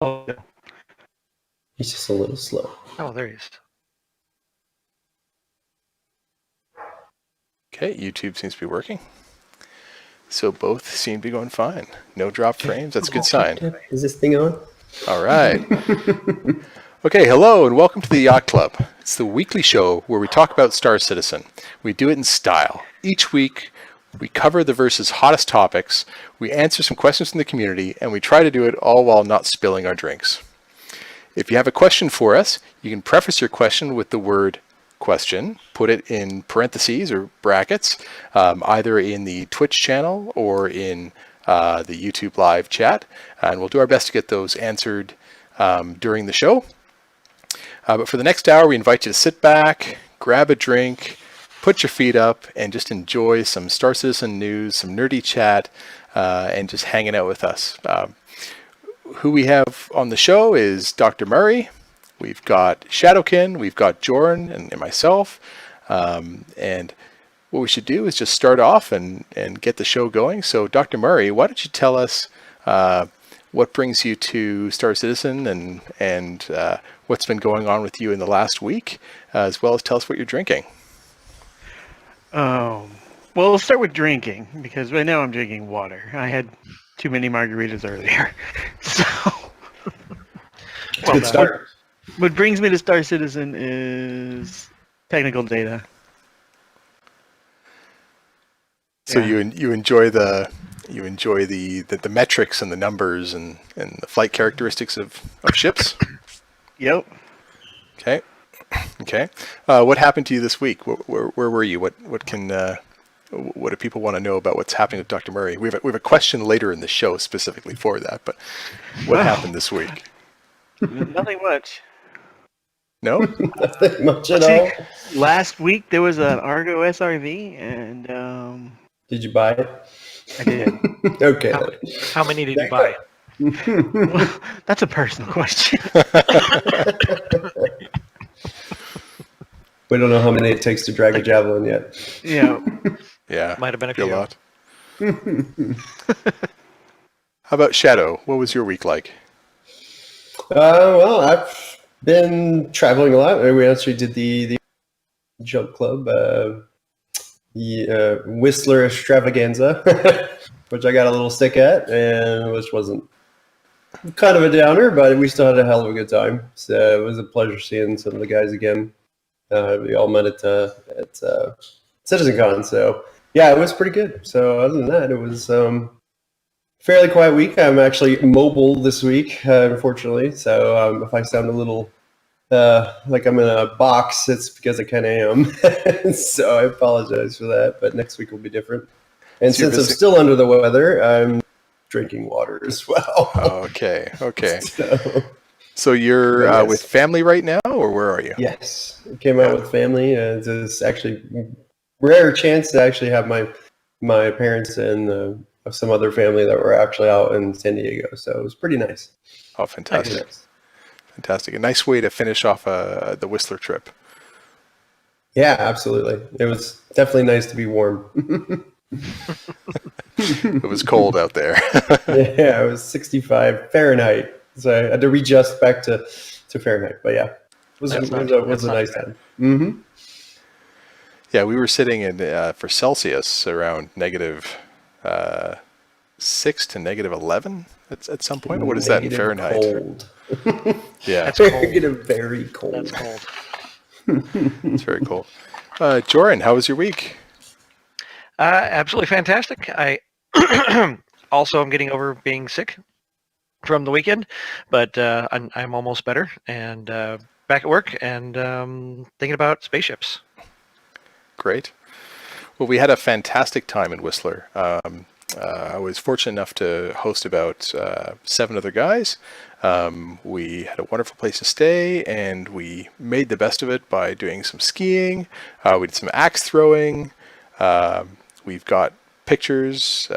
Oh, no. He's just a little slow. Oh, there he is. Okay, YouTube seems to be working. So both seem to be going fine. No dropped frames. That's a good sign. Is this thing on? All right. Okay, hello and welcome to the Yacht Club. It's the weekly show where we talk about Star Citizen. We do it in style. Each week, we cover the verse's hottest topics, we answer some questions from the community, and we try to do it all while not spilling our drinks. If you have a question for us, you can preface your question with the word question, put it in parentheses or brackets, either in the Twitch channel or in the YouTube live chat, and we'll do our best to get those answered during the show. But for the next hour, we invite you to sit back, grab a drink, put your feet up, and just enjoy some Star Citizen news, some nerdy chat, and just hanging out with us. Who we have on the show is Dr. Murray. We've got Shadowkin, we've got Joran and myself. And what we should do is just start off and get the show going. So Dr. Murray, why don't you tell us what brings you to Star Citizen and what's been going on with you in the last week, as well as tell us what you're drinking. Well, we'll start with drinking, because right now I'm drinking water. I had too many margaritas earlier. So, Good start. What brings me to Star Citizen is technical data. So Yeah. you enjoy the metrics and the numbers and the flight characteristics of ships? Yep. Okay. What happened to you this week? Where were you? What do people want to know about what's happening with Dr. Murray? We have a question later in the show specifically for that, but what happened this week? Nothing much. No? Nothing much at all. Last week there was an Argo SRV, and Did you buy it? I did. Okay. How many did you buy? That's a personal question. We don't know how many it takes to drag a javelin yet. Yeah. Yeah. Might have been a be a few. lot. How about Shadow? What was your week like? Well, I've been traveling a lot. We actually did the Jump Club, the Whistler Extravaganza, which I got a little sick at, and which wasn't kind of a downer, but we still had a hell of a good time. So it was a pleasure seeing some of the guys again. We all met at CitizenCon, so yeah, it was pretty good. So other than that, it was fairly quiet week. I'm actually mobile this week, unfortunately. So if I sound a little like I'm in a box, it's because I kind of am. So I apologize for that, but next week will be different. And So you're since I'm busy- still under the weather, I'm drinking water as well. Okay. So, So you're Yes. with family right now, or where are you? yes, I came out with family. It's actually rare chance to actually have my parents and some other family that were actually out in San Diego. So it was pretty nice. Oh, fantastic. Fantastic. A nice way to finish off the Whistler trip. Yeah, absolutely. It was definitely nice to be warm. It was cold out there. Yeah, it was 65 Fahrenheit. So I had to readjust back to Fahrenheit. But yeah, it was That's not- a that's not nice bad. time. Mm-hmm. Yeah, we were sitting in for Celsius around negative 6 to negative 11 at some point. What is that in Fahrenheit? Cold. Yeah, That's cold. Negative very cold. That's cold. it's very cool. Joran, how was your week? Absolutely fantastic. I also am getting over being sick from the weekend, but I'm almost better and back at work and thinking about spaceships. Great. Well, we had a fantastic time in Whistler. I was fortunate enough to host about 7 other guys. We had a wonderful place to stay, and we made the best of it by doing some skiing. We did some axe throwing. We've got pictures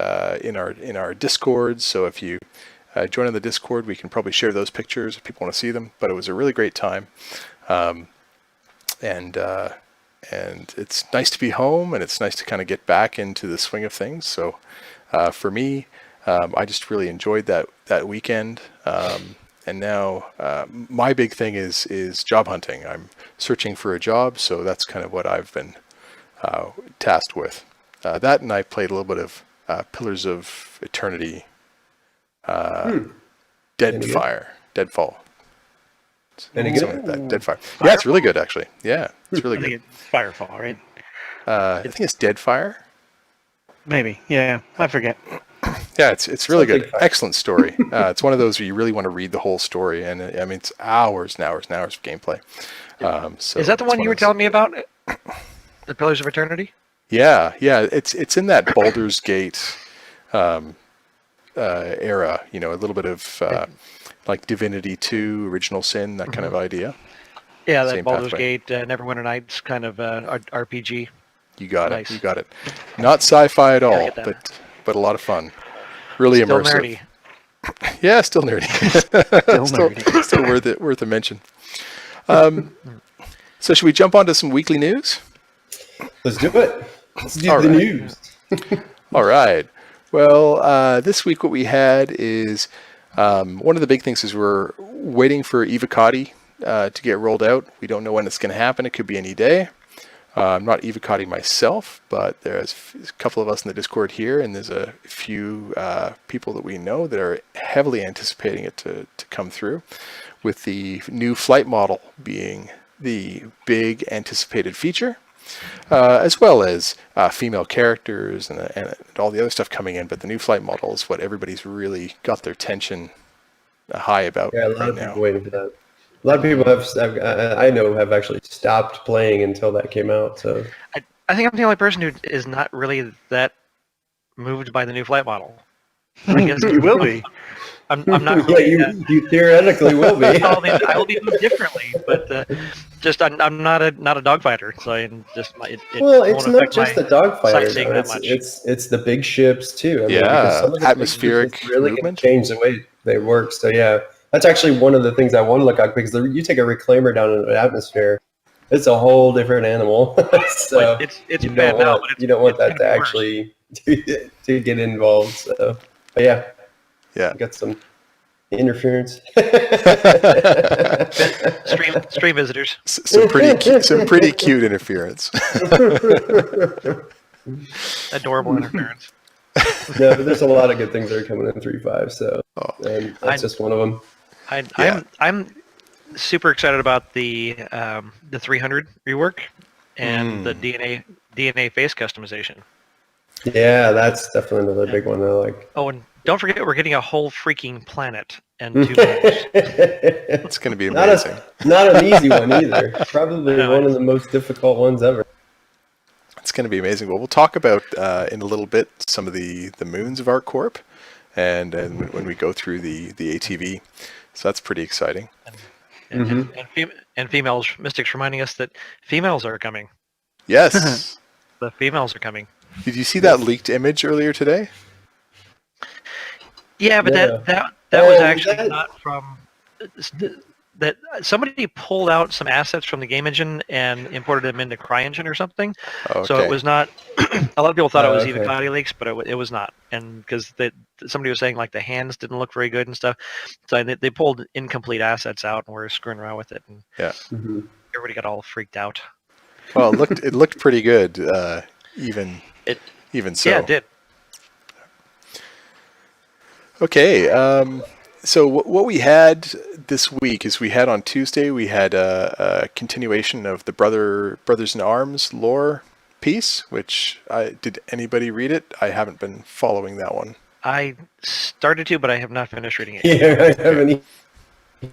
in our Discord, so if you join on the Discord, we can probably share those pictures if people want to see them. But it was a really great time, and it's nice to be home, and it's nice to kind of get back into the swing of things. So for me, I just really enjoyed that weekend. and now my big thing is job hunting. I'm searching for a job, so that's kind of what I've been tasked with. That, and I played a little bit of Pillars of Eternity, Deadfall. Any good? Something like that. Deadfire. Yeah, it's really good actually. Yeah, it's really I good. think it's Firefall, right? I think it's Deadfire. Maybe. Yeah, I forget. Yeah, it's really good. Something fire. Excellent story. It's one of those where you really want to read the whole story, and I mean it's hours and hours and hours of gameplay. So Is that the it's one you were of those- telling me about? The Pillars of Eternity? Yeah, it's in that Baldur's Gate era. You know, a little bit of like Divinity 2, Original Sin, that kind of idea. Yeah, that Same Baldur's pathway. Gate, Neverwinter Nights kind of RPG. You got Nice. it. You got it. Not sci-fi at all, get that. but a lot of fun. Really Still immersive. nerdy. Yeah, still nerdy. Nerdy. Still worth a mention. So should we jump onto some weekly news? Let's do it. Let's do All the right. news. All right. Well, this week what we had is one of the big things is we're waiting for Evocati to get rolled out. We don't know when it's going to happen. It could be any day. I'm not Evocati myself, but there's a couple of us in the Discord here, and there's a few people that we know that are heavily anticipating it to come through, with the new flight model being the big anticipated feature, as well as female characters and all the other stuff coming in. But the new flight model is what everybody's really got their attention high about Yeah, a lot right of now. people waiting for that. A lot of people I know have actually stopped playing until that came out. So I think I'm the only person who is not really that moved by the new flight model. I guess You will be. I'm not yeah, really. you theoretically will be. I will be moved differently, but just I'm not a dogfighter, so it Well, won't it's not affect just my the dogfighter. sightseeing Though. that much. It's the big ships too. I mean, Yeah, because some of the big atmospheric ships really can movement. change the way they work. So yeah, that's actually one of the things I want to look at, because you take a reclaimer down in the atmosphere, it's a whole different animal. So it's you bad don't now, want but it's, you don't want it's that to gonna be worse. actually to get involved. So, but yeah, Yeah. got some interference. Stream visitors. Some pretty cute interference. Adorable interference. No, but there's a lot of good things that are coming in 3.5. So, Oh. and that's just one of them. Yeah. I'm super excited about the 300 rework and the DNA face customization. Yeah, that's definitely another big one I like. Oh, and don't forget we're getting a whole freaking planet and 2 moons. It's going to be not amazing. not an easy one either. Probably No, one of the most difficult ones ever. It's going to be amazing. Well, we'll talk about in a little bit some of the moons of ArcCorp, and when we go through the ATV. So that's pretty exciting. And females, Mystics reminding us that females are coming. Yes. The females are coming. Did you see that leaked image earlier today? Yeah, but Yeah. that was Oh, actually that- not from that. Somebody pulled out some assets from the game engine and imported them into CryEngine or something. Okay. So it was not. A lot of people thought it was Okay. Evocati leaks, but it was not. And because somebody was saying like the hands didn't look very good and stuff, so they pulled incomplete assets out and were screwing around with it, and Yeah. Mhm. everybody got all freaked out. Well, it looked pretty good, even so. Yeah, it did. Okay, so what we had this week is we had on Tuesday, we had a continuation of the Brothers in Arms lore piece, which did anybody read it? I haven't been following that one. I started to, but I have not finished reading it. Yeah, I haven't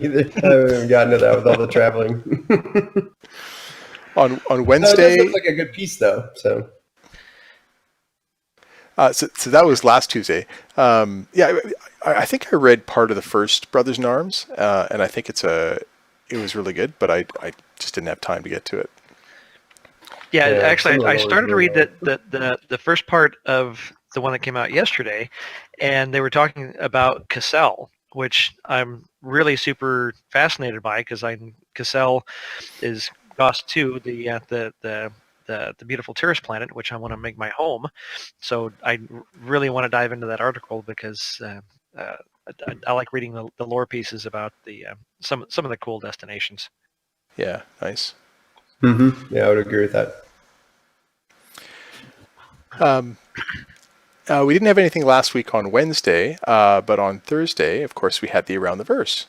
either. I haven't gotten to that with all the traveling. On No, it Wednesday, does look like a good piece though. So so that was last Tuesday. Yeah, I think I read part of the first Brothers in Arms, and I think it was really good, but I just didn't have time to get to it. Yeah, Yeah, actually, some of I those started to were read the first part of the one that came out yesterday, and they were talking about Cassell, which I'm really super fascinated by, because Cassell is Goss 2, the beautiful tourist planet, which I want to make my home. So I really want to dive into that article, because I like reading the lore pieces about the some of the cool destinations. Yeah, nice. Yeah, I would agree with that. We didn't have anything last week on Wednesday, but on Thursday, of course, we had the Around the Verse,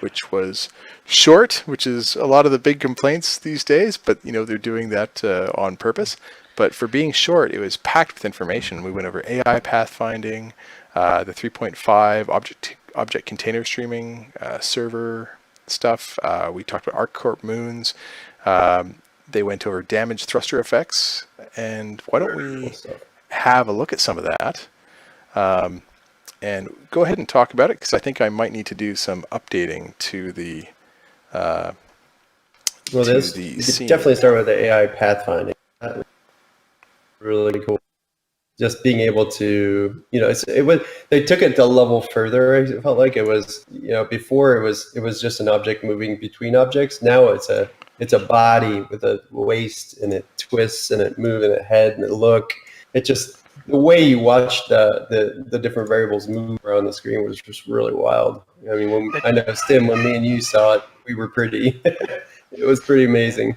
which was short, which is a lot of the big complaints these days, but they're doing that on purpose. But for being short, it was packed with information. We went over AI pathfinding, the 3.5 object container streaming server stuff. We talked about ArcCorp moons. They went over damage thruster effects, and why don't we have a look at some of that, and go ahead and talk about it, because I think I might need to do some updating to the you scene. definitely start with the AI pathfinding. That was really cool. Just being able to, they took it a level further. I felt like it was, before it was just an object moving between objects. Now it's a body with a waist, and it twists and it moves, and a head and a look. It just, the way you watched the different variables move around the screen was just really wild. I mean, I know, Stim, when me and you saw it, we were it was pretty amazing.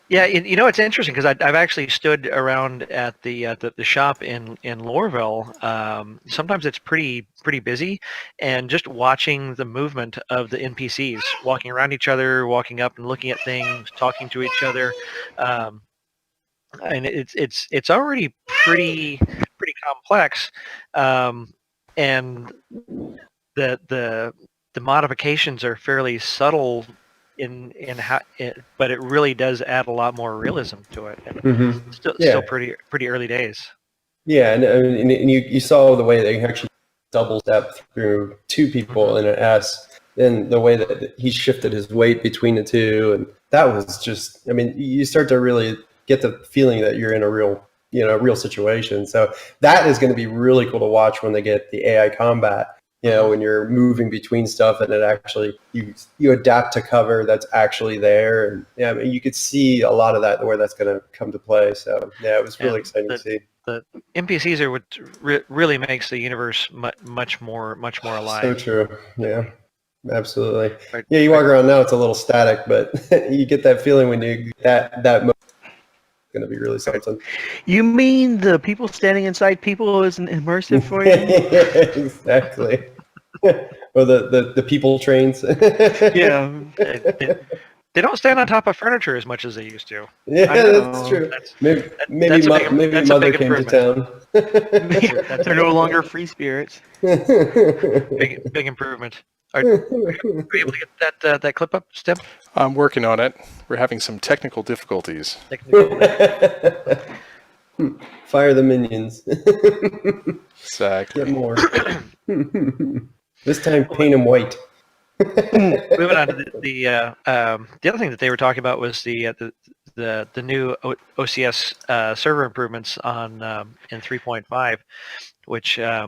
Yeah, it's interesting because I've actually stood around at the shop in Lorville. Sometimes it's pretty busy, and just watching the movement of the NPCs walking around each other, walking up and looking at things, talking to each other, and it's already pretty complex, and the modifications are fairly subtle in how but it really does add a lot more realism to it, and still pretty early days. Yeah, and you saw the way they actually double step through two people in an S, and the way that he shifted his weight between the two, and that was just, I mean, you start to really get the feeling that you're in a real situation. So that is going to be really cool to watch when they get the AI combat. When you're moving between stuff, and it actually you adapt to cover that's actually there, and I mean, you could see a lot of that where that's going to come to play. So yeah, it was really exciting to see. The NPCs are what really makes the universe much more alive. So true. Yeah, absolutely. Yeah, you walk around now, it's a little static, but you get that feeling when you that moment. Going to be really something. You mean the people standing inside people isn't immersive for you? Exactly. Or the people trains. Yeah. They don't stand on top of furniture as much as they used to. Yeah, that's true. Maybe Mother came to town. They're no longer free spirits. Big improvement. Are we able to get that clip up, Stim? I'm working on it. We're having some technical difficulties. Fire the minions. Exactly. Get more. This time, paint them white. Moving on to the other thing that they were talking about was the new OCS server improvements on in 3.5, which that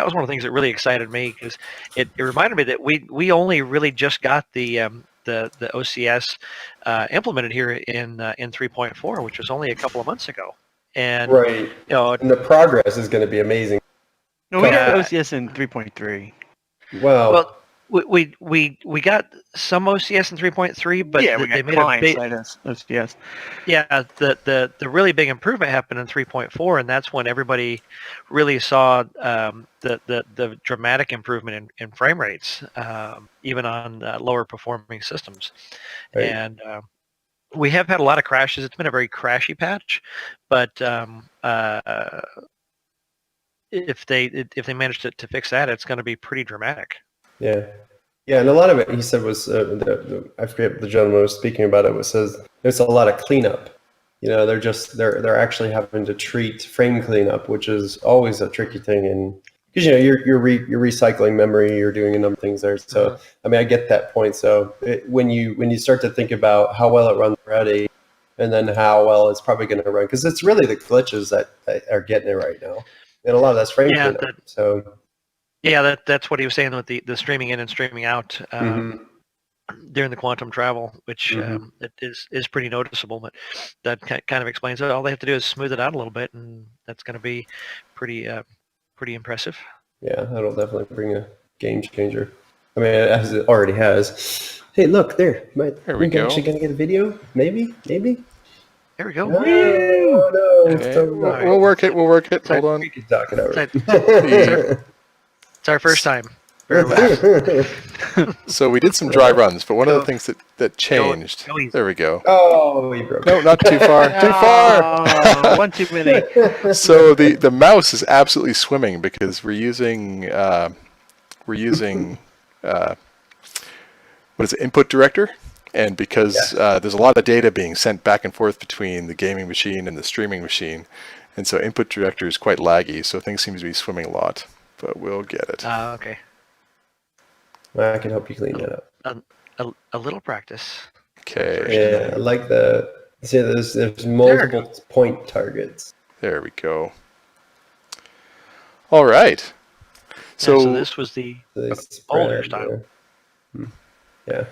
was one of the things that really excited me, because it reminded me that we only really just got the OCS implemented here in 3.4, which was only a couple of months ago, and right, and the progress is going to be amazing. No, we got OCS in 3.3. Wow. Well, we got some OCS in 3.3, but yeah, they made a big OCS. Yeah, the really big improvement happened in 3.4, and that's when everybody really saw the dramatic improvement in frame rates, even on lower performing systems. Right. And we have had a lot of crashes. It's been a very crashy patch, but if they manage to fix that, it's going to be pretty dramatic. Yeah, and a lot of it, he said, was I forget the gentleman was speaking about it. Says there's a lot of cleanup. They're actually having to treat frame cleanup, which is always a tricky thing, and because you're recycling memory, you're doing a number of things there. So I mean, I get that point. So when you start to think about how well it runs already, and then how well it's probably going to run, because it's really the glitches that are getting it right now, and a lot of that's frame cleanup. Yeah, that's what he was saying with the streaming in and streaming out during the quantum travel, which it is pretty noticeable. But that kind of explains it. All they have to do is smooth it out a little bit, and that's going to be pretty impressive. Yeah, that'll definitely bring a game changer. I mean, as it already has. Hey, look there. There we go. Actually gonna get a video? Maybe. There we go. No, no, Okay. still We'll, not. we'll work it. We'll work it. Sorry. Hold on. We can talk it over. It's our first time. Bear with us. So we did some dry runs, but one of the things that changed. go easy. There we go. Oh, you broke. No, not too far. Too far. Oh, one too many. So the mouse is absolutely swimming because we're using what is it, input director, and because there's a lot of data being sent back and forth between the gaming machine and the streaming machine, and so input director is quite laggy, so things seem to be swimming a lot, but we'll get it. Okay. I can help you clean that up. A little practice. Okay. Yeah, I like the. See, there's multiple point targets. There we go. All right. So this was the They older spread style. there. Yeah.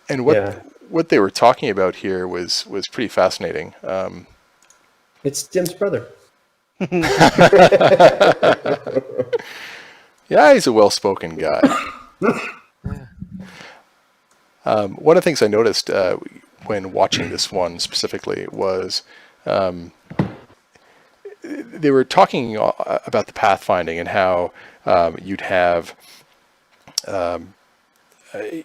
And what they were talking about here was pretty fascinating. It's Jim's brother. Yeah, he's a well-spoken guy. One of the things I noticed when watching this one specifically was they were talking about the pathfinding and how you'd have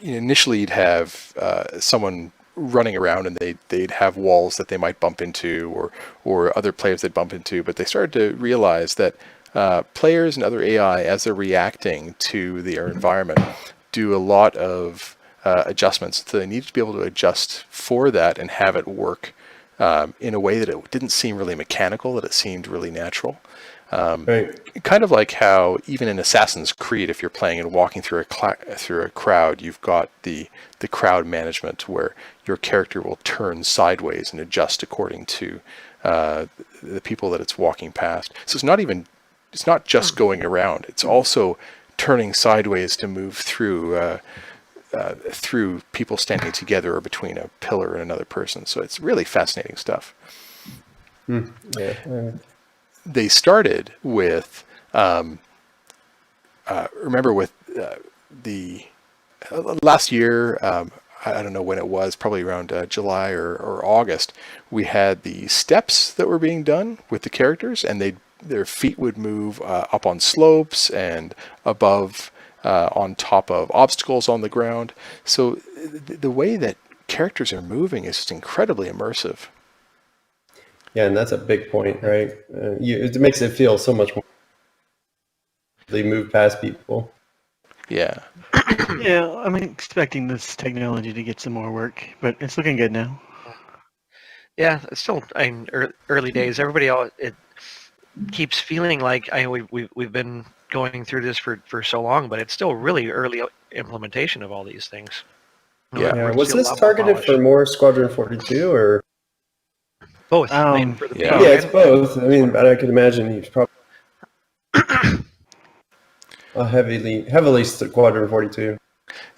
initially you'd have someone running around and they'd have walls that they might bump into or other players they'd bump into, but they started to realize that players and other AI, as they're reacting to their environment, do a lot of adjustments. So they needed to be able to adjust for that and have it work in a way that it didn't seem really mechanical, that it seemed really natural. Right. Kind of like how even in Assassin's Creed, if you're playing and walking through a crowd, you've got the crowd management where your character will turn sideways and adjust according to the people that it's walking past. So it's not just going around; it's also turning sideways to move through people standing together or between a pillar and another person. So it's really fascinating stuff. Yeah. They started with, remember with the last year, I don't know when it was, probably around July or August, we had the steps that were being done with the characters, and their feet would move up on slopes and above on top of obstacles on the ground. So the way that characters are moving is just incredibly immersive. Yeah, and that's a big point, right? It makes it feel so much more. They move past people. Yeah. Yeah, I'm expecting this technology to get some more work, but it's looking good now. Yeah, it's still early days. Everybody it keeps feeling like we've been going through this for so long, but it's still really early implementation of all these things. Yeah. Was this targeted for more Squadron 42 or both? For the yeah, it's both. I mean, but I could imagine he's probably heavily Squadron 42.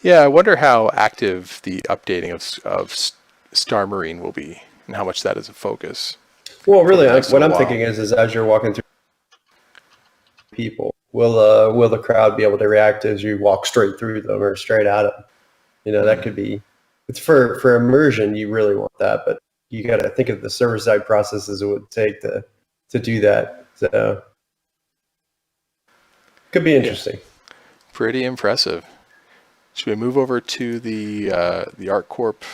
Yeah, I wonder how active the updating of Star Marine will be and how much that is a focus. Well, really, what I'm thinking is as you're walking through people, will the crowd be able to react as you walk straight through them or straight at them? You know, that could be. It's for immersion. You really want that, but you got to think of the server-side processes it would take to do that. So, could be interesting. Yeah. Pretty impressive. Should we move over to the ArcCorp,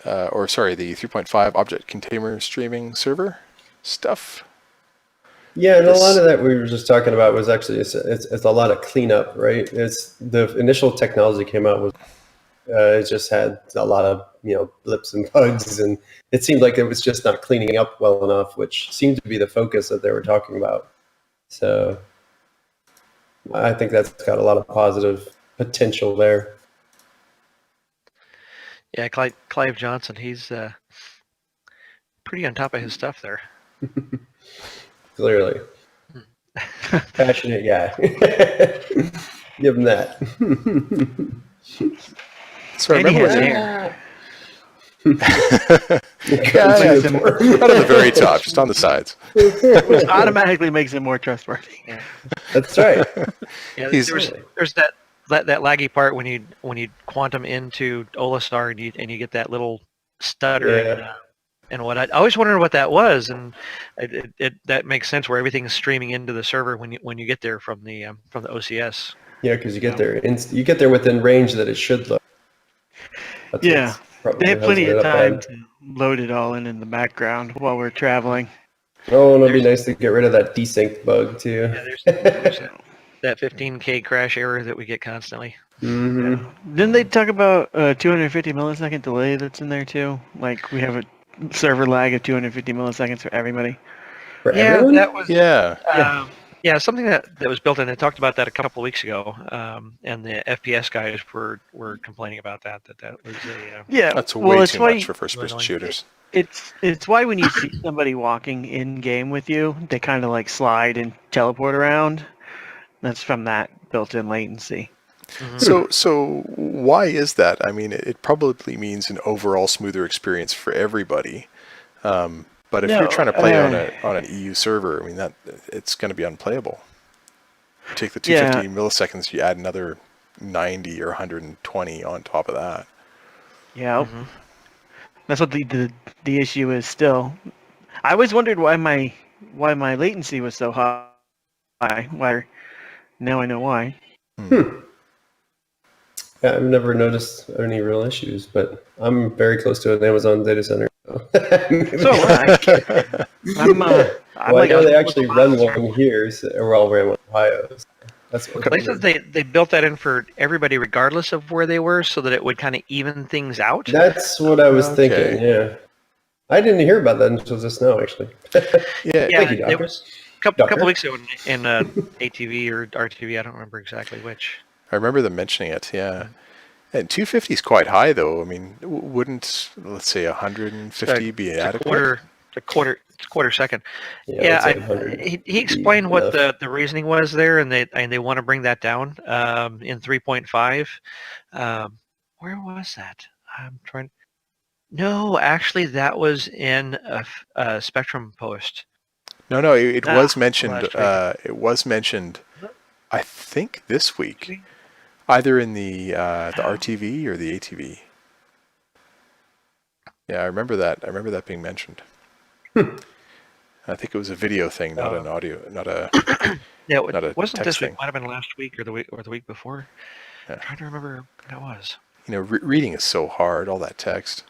the 3.5 object container streaming server stuff? Yeah, and a lot of that we were just talking about was actually it's a lot of cleanup, right? It's the initial technology came out was it just had a lot of blips and bugs, and it seemed like it was just not cleaning up well enough, which seemed to be the focus that they were talking about. So I think that's got a lot of positive potential there. Yeah, Clive Johnson, he's pretty on top of his stuff there. Clearly. Passionate guy. Give him that. So I remember Yeah, not at the very top, just on the sides. Which automatically makes it more trustworthy. That's right. Yeah, He's- there's that laggy part when you quantum into Olastar and you get that little stutter and what I always wondered what that was, and that makes sense where everything's streaming into the server when you get there from the OCS. Yeah, because you get there, you get there within range that it should look. That's Yeah, what's probably they have plenty hosing of it up time on. to load it all in the background while we're traveling. Oh, and it'd be nice to get rid of that desync bug too. Yeah, there's that 15K crash error that we get constantly. Mm-hmm. Didn't they talk about 250 millisecond delay that's in there too? Like we have a server lag of 250 milliseconds for everybody. For Yeah, everyone? that was Yeah. yeah, something that was built in. They talked about that a couple of weeks ago, and the FPS guys were complaining about that was a Yeah, That's well, way it's too why much for first-person shooters. it's why when you see somebody walking in game with you, they kind of like slide and teleport around. That's from that built-in latency. So why is that? I mean, it probably means an overall smoother experience for everybody. But if you're trying to play on an EU server, I mean that it's going to be unplayable. You take the 250 milliseconds, you add another 90 or 120 on top of that. Yeah, that's what the issue is still. I always wondered why my latency was so high. Why? Now I know why. Yeah, I've never noticed any real issues, but I'm very close to an Amazon data center. So I'm well, I like know they actually run one here, or all ran one in Ohio. So that's what They said they built that in for everybody regardless of where they were, so that it would kind of even things out. That's what I was Okay. thinking. Yeah, I didn't hear about that until just now, actually. Yeah. Yeah, Thank you, it Doctor. was a couple Doctor? weeks ago in ATV or RTV. I don't remember exactly which. I remember them mentioning it, yeah. And 250 is quite high, though. I mean, wouldn't, let's say, 150 be adequate? A quarter second. Yeah, I'd say 100 he explained what enough. the reasoning was there, and they want to bring that down in 3.5. Where was that? I'm trying. No, actually, that was in a Spectrum post. No, it was mentioned. last It was mentioned, I think, this week, either in the RTV or the ATV. Yeah, I remember that. I remember that being mentioned. I think it was a video thing, not an audio, not a. Yeah, Not a it wasn't text this week. thing. Might have been last week or the week before. Yeah. I'm trying to remember what that was. You know, reading is so hard. All that text.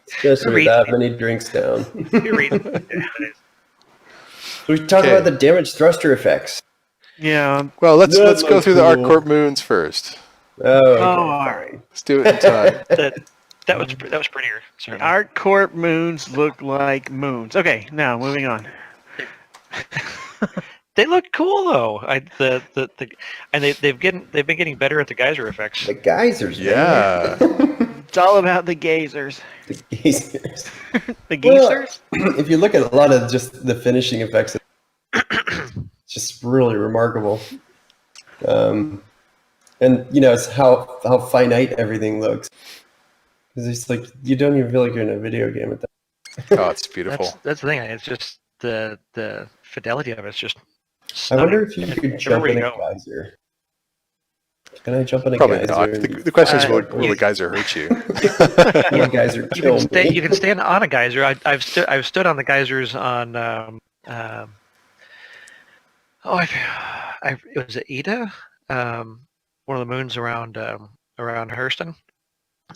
Especially with that many drinks down. You're reading. So we talk Okay. about the damaged thruster effects. Yeah. Well, let's That go looks through the cool. ArcCorp moons first. Oh, okay, all right. fine. Let's do it in time. that was prettier. Certainly. ArcCorp moons look like moons. Okay, now moving on. They look cool though. And they've been getting better at the geyser effects. The geysers, man. Yeah. It's all about the gazers. The geysers. The geezers? If you look at a lot of just the finishing effects, it's just really remarkable. And you know, it's how finite everything looks. Because it's like you don't even feel like you're in a video game at that. Oh, it's beautiful. That's the thing. It's just the fidelity of it's just. I Stunning. wonder if you could jump in a Everywhere you go. geyser. Can I jump in a Probably geyser? not. and The question is, will you- the geyser hurt you? will a geyser You kill can, me? you can stand on a geyser. I've stood on the geysers on it was at Ida, one of the moons around Hurston.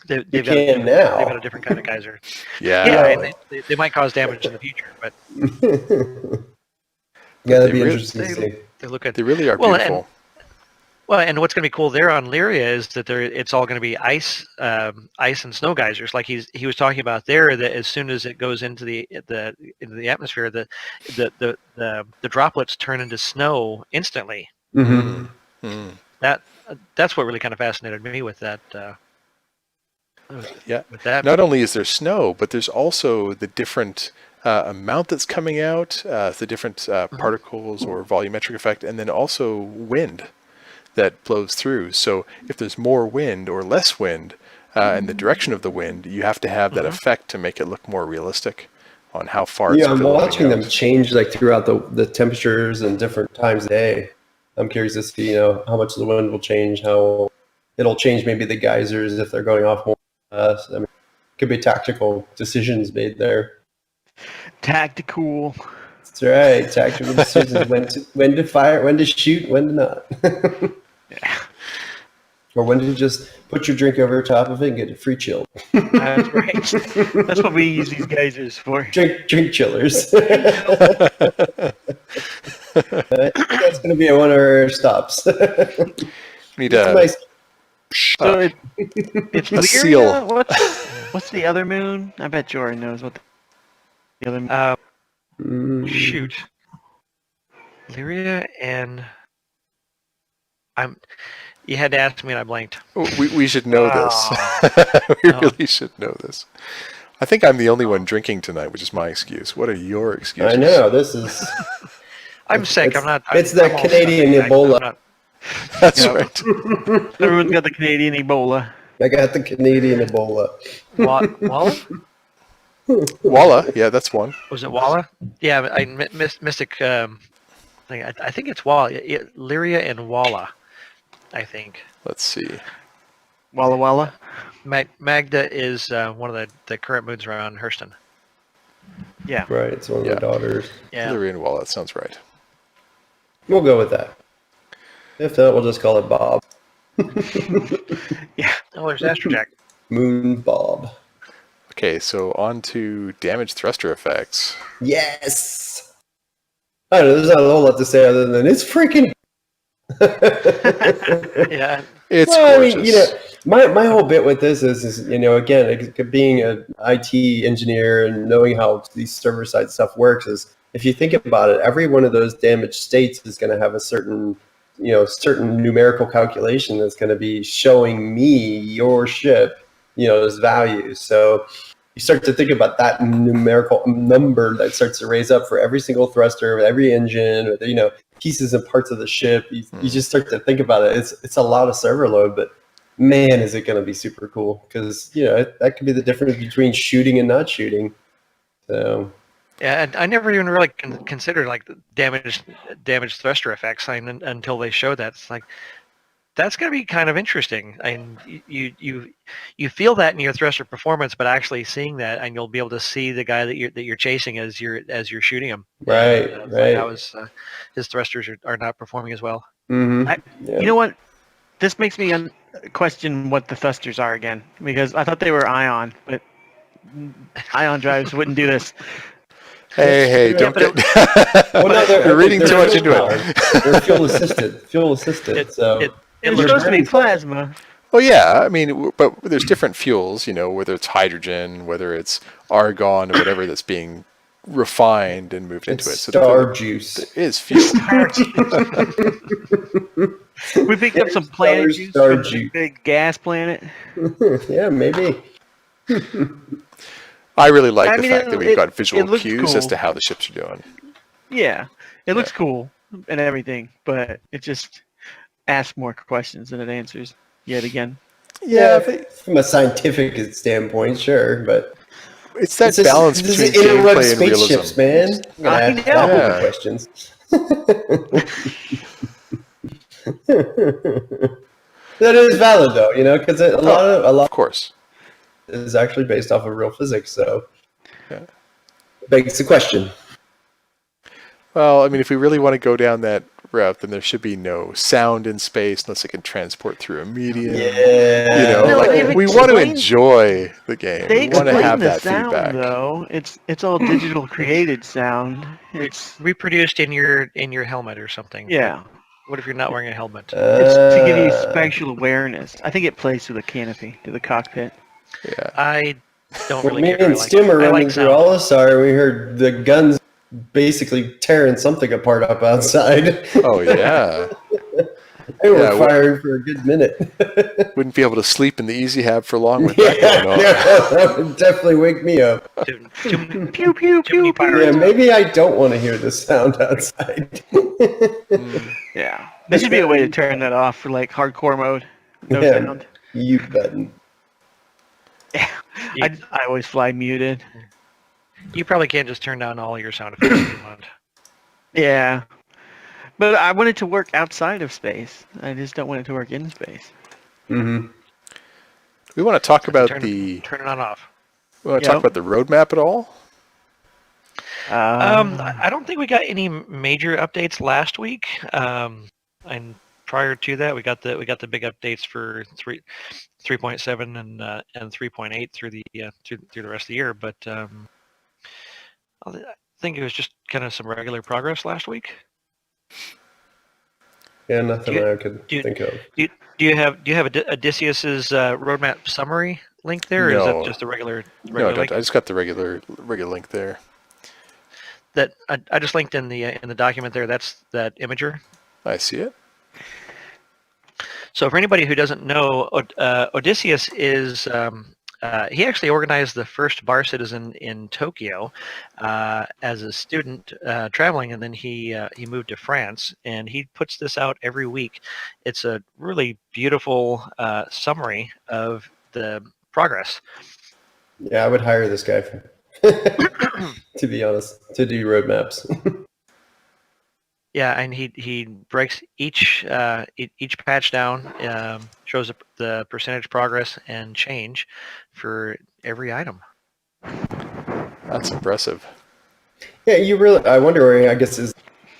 They've You got can now. they've got a different kind of geyser. Yeah. Yeah. They might cause damage in the future, but Yeah, that'd be They really- interesting to see. they look at They really are Well, and- beautiful. and what's going to be cool there on Lyria is that it's all going to be ice and snow geysers. Like he was talking about there, that as soon as it goes into the atmosphere, the droplets turn into snow instantly. Mm-hmm. Mm. That's what really kind of fascinated me with that. Yeah. With that. Not only is there snow, but there's also the different amount that's coming out, the different particles or volumetric effect, and then also wind. that blows through. So if there's more wind or less wind, and the direction of the wind, you have to have that effect to make it look more realistic on how far it's I'm billowing watching them out. change like throughout the temperatures and different times of day. I'm curious to see, how much the wind will change, how it'll change maybe the geysers if they're going off more. I mean, could be tactical decisions made there. Tactical. That's right, tactical decisions when to fire, when to shoot, when to not. Yeah. Or when to just put your drink over top of it and get it free chilled. That's right. That's what we use these geysers for. Drink chillers. That's going to be one of our stops. Need It's a nice. So it's A Lyria? seal. What's the other moon? I bet Jordan knows what the other moon. Shoot. Lyria and you had to ask me and I blanked. We should know this. We really should know this. I think I'm the only one drinking tonight, which is my excuse. What are your excuses? I know, this is... I'm sick. I'm not. It's that I'm all Canadian sick. Ebola. I'm not- That's Yep. right. Everyone's got the Canadian Ebola. I got the Canadian Ebola. Walla? Walla, yeah, that's one. Was it Walla? Yeah, Mystic. I think it's Walla. Lyria and Walla. I think. Let's see. Walla Walla. Magda is one of the current moons around Hurston. Yeah. Right, it's one of Yeah. my daughters. Yeah. Hillary and Walla, that sounds right. We'll go with that. If not, we'll just call it Bob. Yeah. Oh, there's Astrojack. Moon Bob. Okay, so on to damage thruster effects. Yes! I don't know, there's not a whole lot to say other than it's freaking... Yeah. It's Well, gorgeous. I mean, my whole bit with this is again, being an IT engineer and knowing how these server-side stuff works is, if you think about it, every one of those damaged states is going to have a certain numerical calculation that's going to be showing me your ship, as values. So you start to think about that numerical number that starts to raise up for every single thruster, with every engine, with, pieces and parts of the ship. You just start to think about it. It's a lot of server load, but man, is it going to be super cool, because that could be the difference between shooting and not shooting. So Yeah, and I never even really considered like the damage thruster effects until they showed that. It's like that's going to be kind of interesting, and you feel that in your thruster performance, but actually seeing that, and you'll be able to see the guy that you're chasing as you're shooting him. right. That was his thrusters are not performing as well. Mm-hmm. You know what? This makes me question what the thrusters are again, because I thought they were ion, but ion drives wouldn't do this. Hey, don't but get... Well, no, You're reading they're too much fuel into it. powered. They're fuel assisted. So It was supposed to be plasma. Well, yeah, I mean, but there's different fuels, whether it's hydrogen, whether it's argon, or whatever that's being refined and moved into it. it's So star there juice. is fuel. We picked up some planet juice Star from the juice. big gas planet. Yeah, maybe. I really like I the mean, fact that we've got it visual looks cues as cool. to how the ships are doing. Yeah, it looks cool and everything, but it just asks more questions than it answers yet again. Yeah, from a scientific standpoint, sure, but It's that this balance is between interrupted gameplay and spaceships, realism. man. I'm gonna I ask know. that Yeah. many questions. That is valid, though, because a lot Of course. is actually based off of real physics. So, Yeah. begs the question. Well, I mean, if we really want to go down that route, then there should be no sound in space unless it can transport through a medium. Yeah, No, they've We want to explained- enjoy the game. They We want to explain have the that sound feedback. though. It's all digital created sound. It's Reproduced in your helmet or something. yeah. What if you're not wearing a helmet? It's to give you spatial awareness. I think it plays through the canopy, to the cockpit. Yeah. I don't When really me care. and Stim were I running like through sound. Olisar, we heard the guns basically tearing something apart up outside. Oh, yeah. They were Yeah, firing for a good minute. Wouldn't be able to sleep in the easy hab for long with Yeah, that going on. that would definitely wake me up. Too Pew pew many pew pew. pirates. Yeah, maybe I don't want to hear the sound outside. Yeah. There should be a way to turn that off for like hardcore mode. No Yeah. sound. Mute button. Yeah. I always fly muted. You probably can't just turn down all your sound effects if you want. Yeah. But I want it to work outside of space. I just don't want it to work in space. Mm-hmm. We want to talk about Turn it on and off. We want to talk about the roadmap at all? I don't think we got any major updates last week. And prior to that, we got the big updates for 3.7 and 3.8 through the rest of the year. But I think it was just kind of some regular progress last week. Yeah, nothing I could think of. Do you have Odysseus's roadmap summary link there, or is that just the regular link? I just got the regular link there. That I just linked in the document there. That's that imager. I see it. So for anybody who doesn't know, Odysseus is he actually organized the first bar citizen in Tokyo as a student traveling, and then he moved to France, and he puts this out every week. It's a really beautiful summary of the progress. Yeah, I would hire this guy to be honest, to do roadmaps. Yeah, and he breaks each patch down, shows the percentage progress and change for every item. That's impressive. Yeah, I wonder where, I guess, is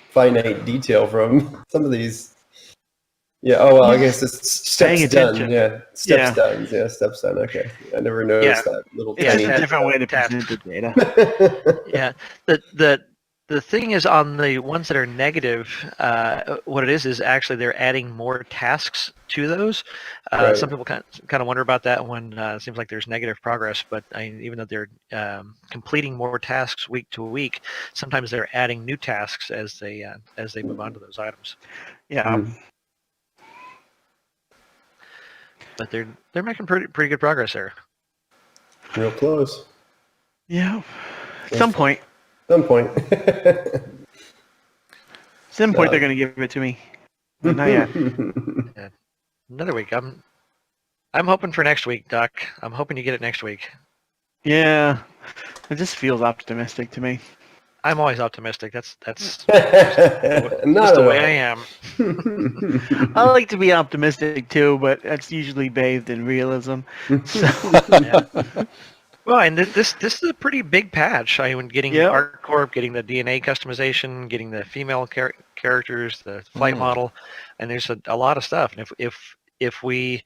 finite detail from some of these. Yeah, I guess it's steps done. Yeah, steps done. Yeah, steps done. Okay. I never noticed that little It's tiny a different way to present the data. Yeah, the thing is, on the ones that are negative, what it is actually they're adding more tasks to those. Right. Some people kind of wonder about that when it seems like there's negative progress, but even though they're completing more tasks week to week, sometimes they're adding new tasks as they move on to those items. Yeah. But they're making pretty good progress there. Real close. Yeah. At some point. Some point. Some point they're going to give it to me. But not yet. Yeah. Another week. I'm hoping for next week, Doc. I'm hoping you get it next week. Yeah. It just feels optimistic to me. I'm always optimistic. That's just Not the way I am. I like to be optimistic too, but that's usually bathed in realism. So. Yeah. Well, and this is a pretty big patch. I mean, getting ArcCorp, getting the DNA customization, getting the female characters, the flight model, and there's a lot of stuff. And if we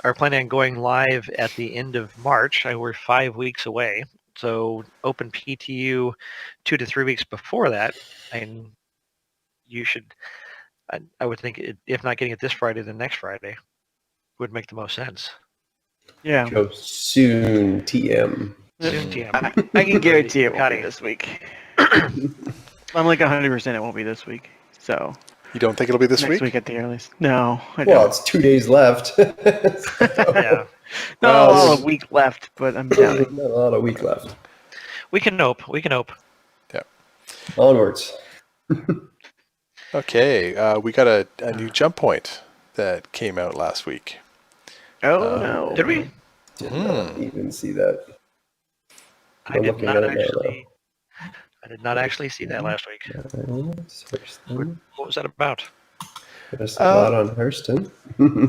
are planning on going live at the end of March, we're 5 weeks away. So open PTU 2 to 3 weeks before that, and you should. I would think if not getting it this Friday, then next Friday would make the most sense. Yeah. Go soon, TM. Soon, TM. I can guarantee it won't be this week. I'm like 100% it won't be this week. So. You don't think it'll be this next week? week at the earliest? No, I don't. Well, it's 2 days left. Yeah. Not a week left, but I'm doubting. Not a lot of week left. We can hope. Yeah. Onwards. Okay, we got a new jump point that came out last week. Oh no! Did we? Did not even see that. I did not actually see that last week. What was that about? There's a lot on Hurston.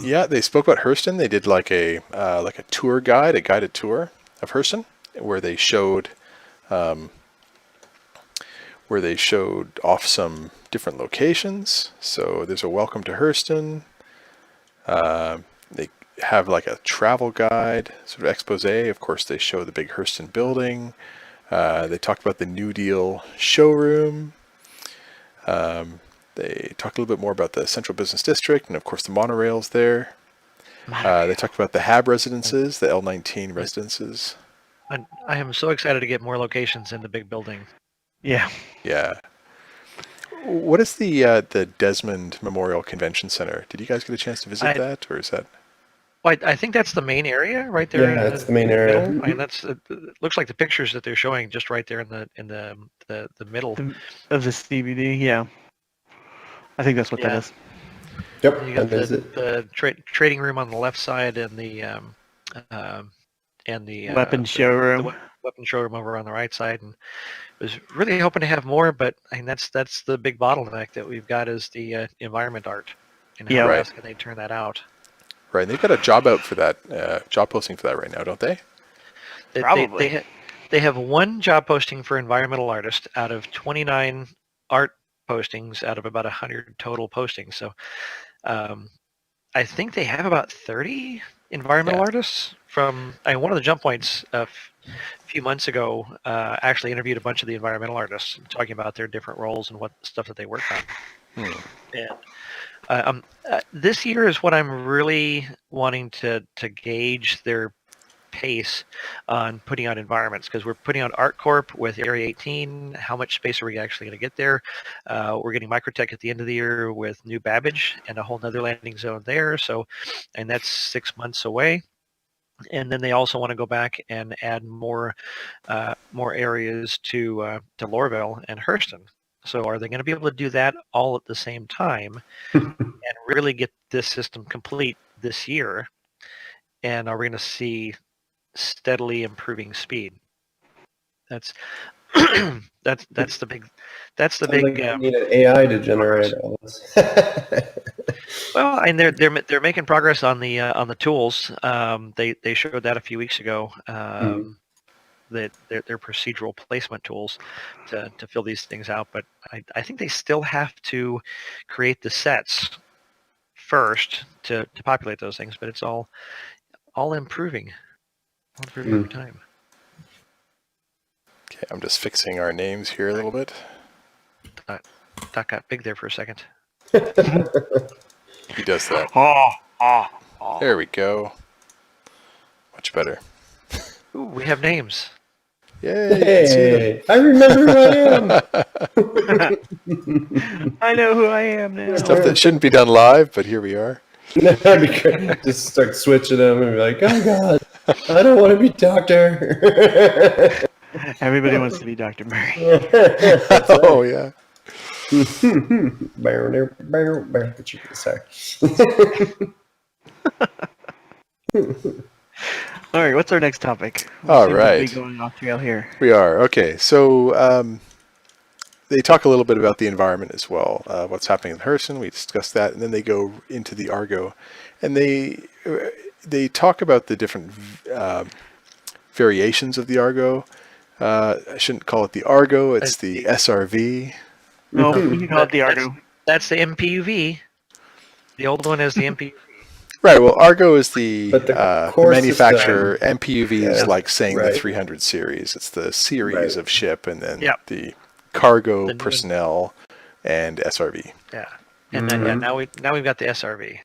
Yeah, they spoke about Hurston. They did like a tour guide, a guided tour of Hurston, where they showed off some different locations. So there's a welcome to Hurston. They have like a travel guide, sort of expose. Of course, they show the big Hurston building. They talked about the New Deal showroom. They talked a little bit more about the Central Business District and, of course, the monorails there. They talked about the HAB residences, the L19 residences. I am so excited to get more locations in the big building. Yeah. Yeah. What is the Desmond Memorial Convention Center? Did you guys get a chance to visit that, or is that? Well, I think that's the main area right there. Yeah, that's the main area. I mean, it looks like the pictures that they're showing just right there in the middle Of the CBD. Yeah. I think that's what that Yeah. is. Yep, You got that is it. the trading room on the left side and the Weapon showroom. weapon showroom over on the right side. And was really hoping to have more, but I mean that's the big bottleneck that we've got is the environment art, and how Yeah. Right. else can they turn that out? Right, and they've got a job out for that, job posting for that right now, don't they? Probably. They have one job posting for environmental artist out of 29 art postings out of about 100 total postings. So I think they have about 30 environmental Yeah. artists from one of the jump points a few months ago actually interviewed a bunch of the environmental artists talking about their different roles and what stuff that they work on. And this year is what I'm really wanting to gauge their pace on putting out environments, because we're putting out ArtCorp with Area 18. How much space are we actually going to get there? We're getting Microtech at the end of the year with New Babbage and a whole nother landing zone there. So, and that's 6 months away. And then they also want to go back and add more areas to Lorville and Hurston. So are they going to be able to do that all at the same time and really get this system complete this year? And are we going to see steadily improving speed? That's that's the big Sounds like you need an AI to generate all this. well, and they're making progress on the tools. They showed that a few weeks ago. That they're procedural placement tools to fill these things out, but I think they still have to create the sets first to populate those things. But it's all improving every time. Okay, I'm just fixing our names here a little bit. That got big there for a second. He does that. Oh. There we go. Much better. Ooh, we have names. Yay! You can see them. Hey, I remember who I am. I know who I am now. Stuff that shouldn't be done live, but here we are. That'd be great. Just start switching them and be like, oh God, I don't want to be doctor. Everybody wants to be Dr. Murray. Oh yeah. Sorry. All right, what's our next topic? All Seem to right. be going off trail here. We are. Okay, so they talk a little bit about the environment as well, what's happening in Hurston. We discussed that, and then they go into the Argo, and they talk about the different variations of the Argo. I shouldn't call it the Argo, it's the SRV. No, we can call it the Argo. That's the MPUV. The old one is the MPUV. Right, well, Argo is the But the core manufacturer. system- MPUV is Yeah, like saying right. the 300 series. It's the series Right. of ship, and then Yep. the cargo, The new- personnel, and SRV. Yeah, and then now we've got the SRV.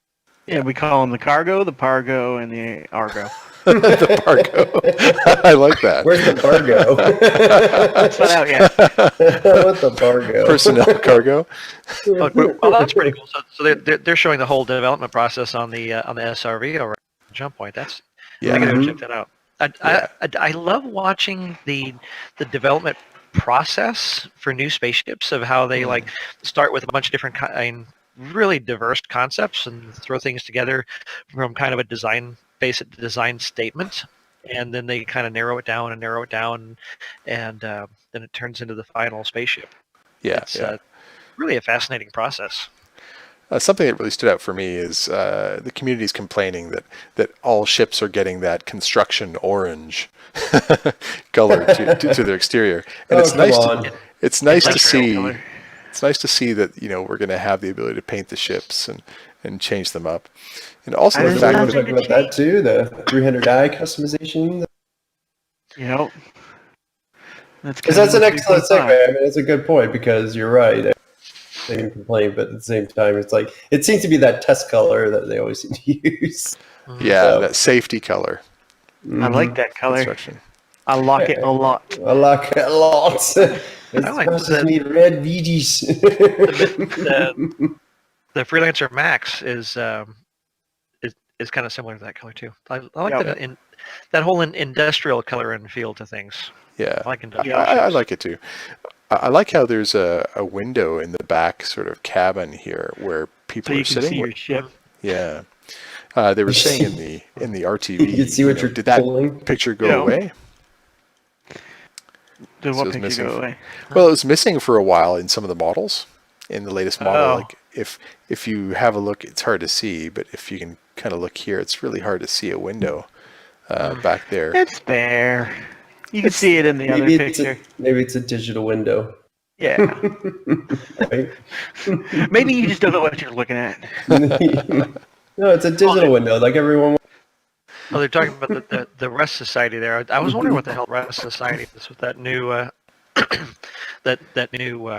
Yeah, we call them the Cargo, the Pargo, and the Argo. The Pargo. I like that. Where's the Bargo? That's not out yet. What the Bargo? Personnel cargo. Oh, well, that's pretty cool. So they're showing the whole development process on the SRV over at Jump Point. That's Yeah. I gotta go check that out. I love watching the development process for new spaceships, of how they like start with a bunch of different really diverse concepts and throw things together from kind of a basic design statement, and then they kind of narrow it down and then it turns into the final spaceship. Yeah, It's yeah. really a fascinating process. Something that really stood out for me is the community's complaining that all ships are getting that construction orange color to their exterior, and Oh, it's come nice. on. It's nice to Industrial see. color. It's nice to see that we're going to have the ability to paint the ships and change them up, and also I the We didn't fact want to Nothing talk to about that too, the 300i customization. Yep. That's Because that's an excellent segue. I mean, it's a good point, because you're right. They can complain, but at the same time, it's like it seems to be that test color that they always seem to use. yeah, So- that safety color I like that color. construction. I like it a lot. I like it a lot. It's I like supposed to that. need red VGs. The Freelancer Max is kind of similar to that color too. I like Yep. that whole industrial color and feel to things. Yeah, I like industrial. I ships. like it too. I like how there's a window in the back sort of cabin here where people So are you can sitting. see your ship. Yeah. They were saying in the RTV. You can see what you're did that pulling. picture go Yeah. away? Did So what it's picture missing go away? Well, it was missing for a while in some of the models. In the latest model, Oh. like if you have a look, it's hard to see. But if you can kind of look here, it's really hard to see a window back there. It's there. You can see it in the other picture. Maybe it's a digital window. Yeah. Right? Maybe you just don't know what you're looking at. No, it's a digital window, like everyone. Oh, they're talking about the Rest Society there. I was wondering what the hell Rest Society is with that new that new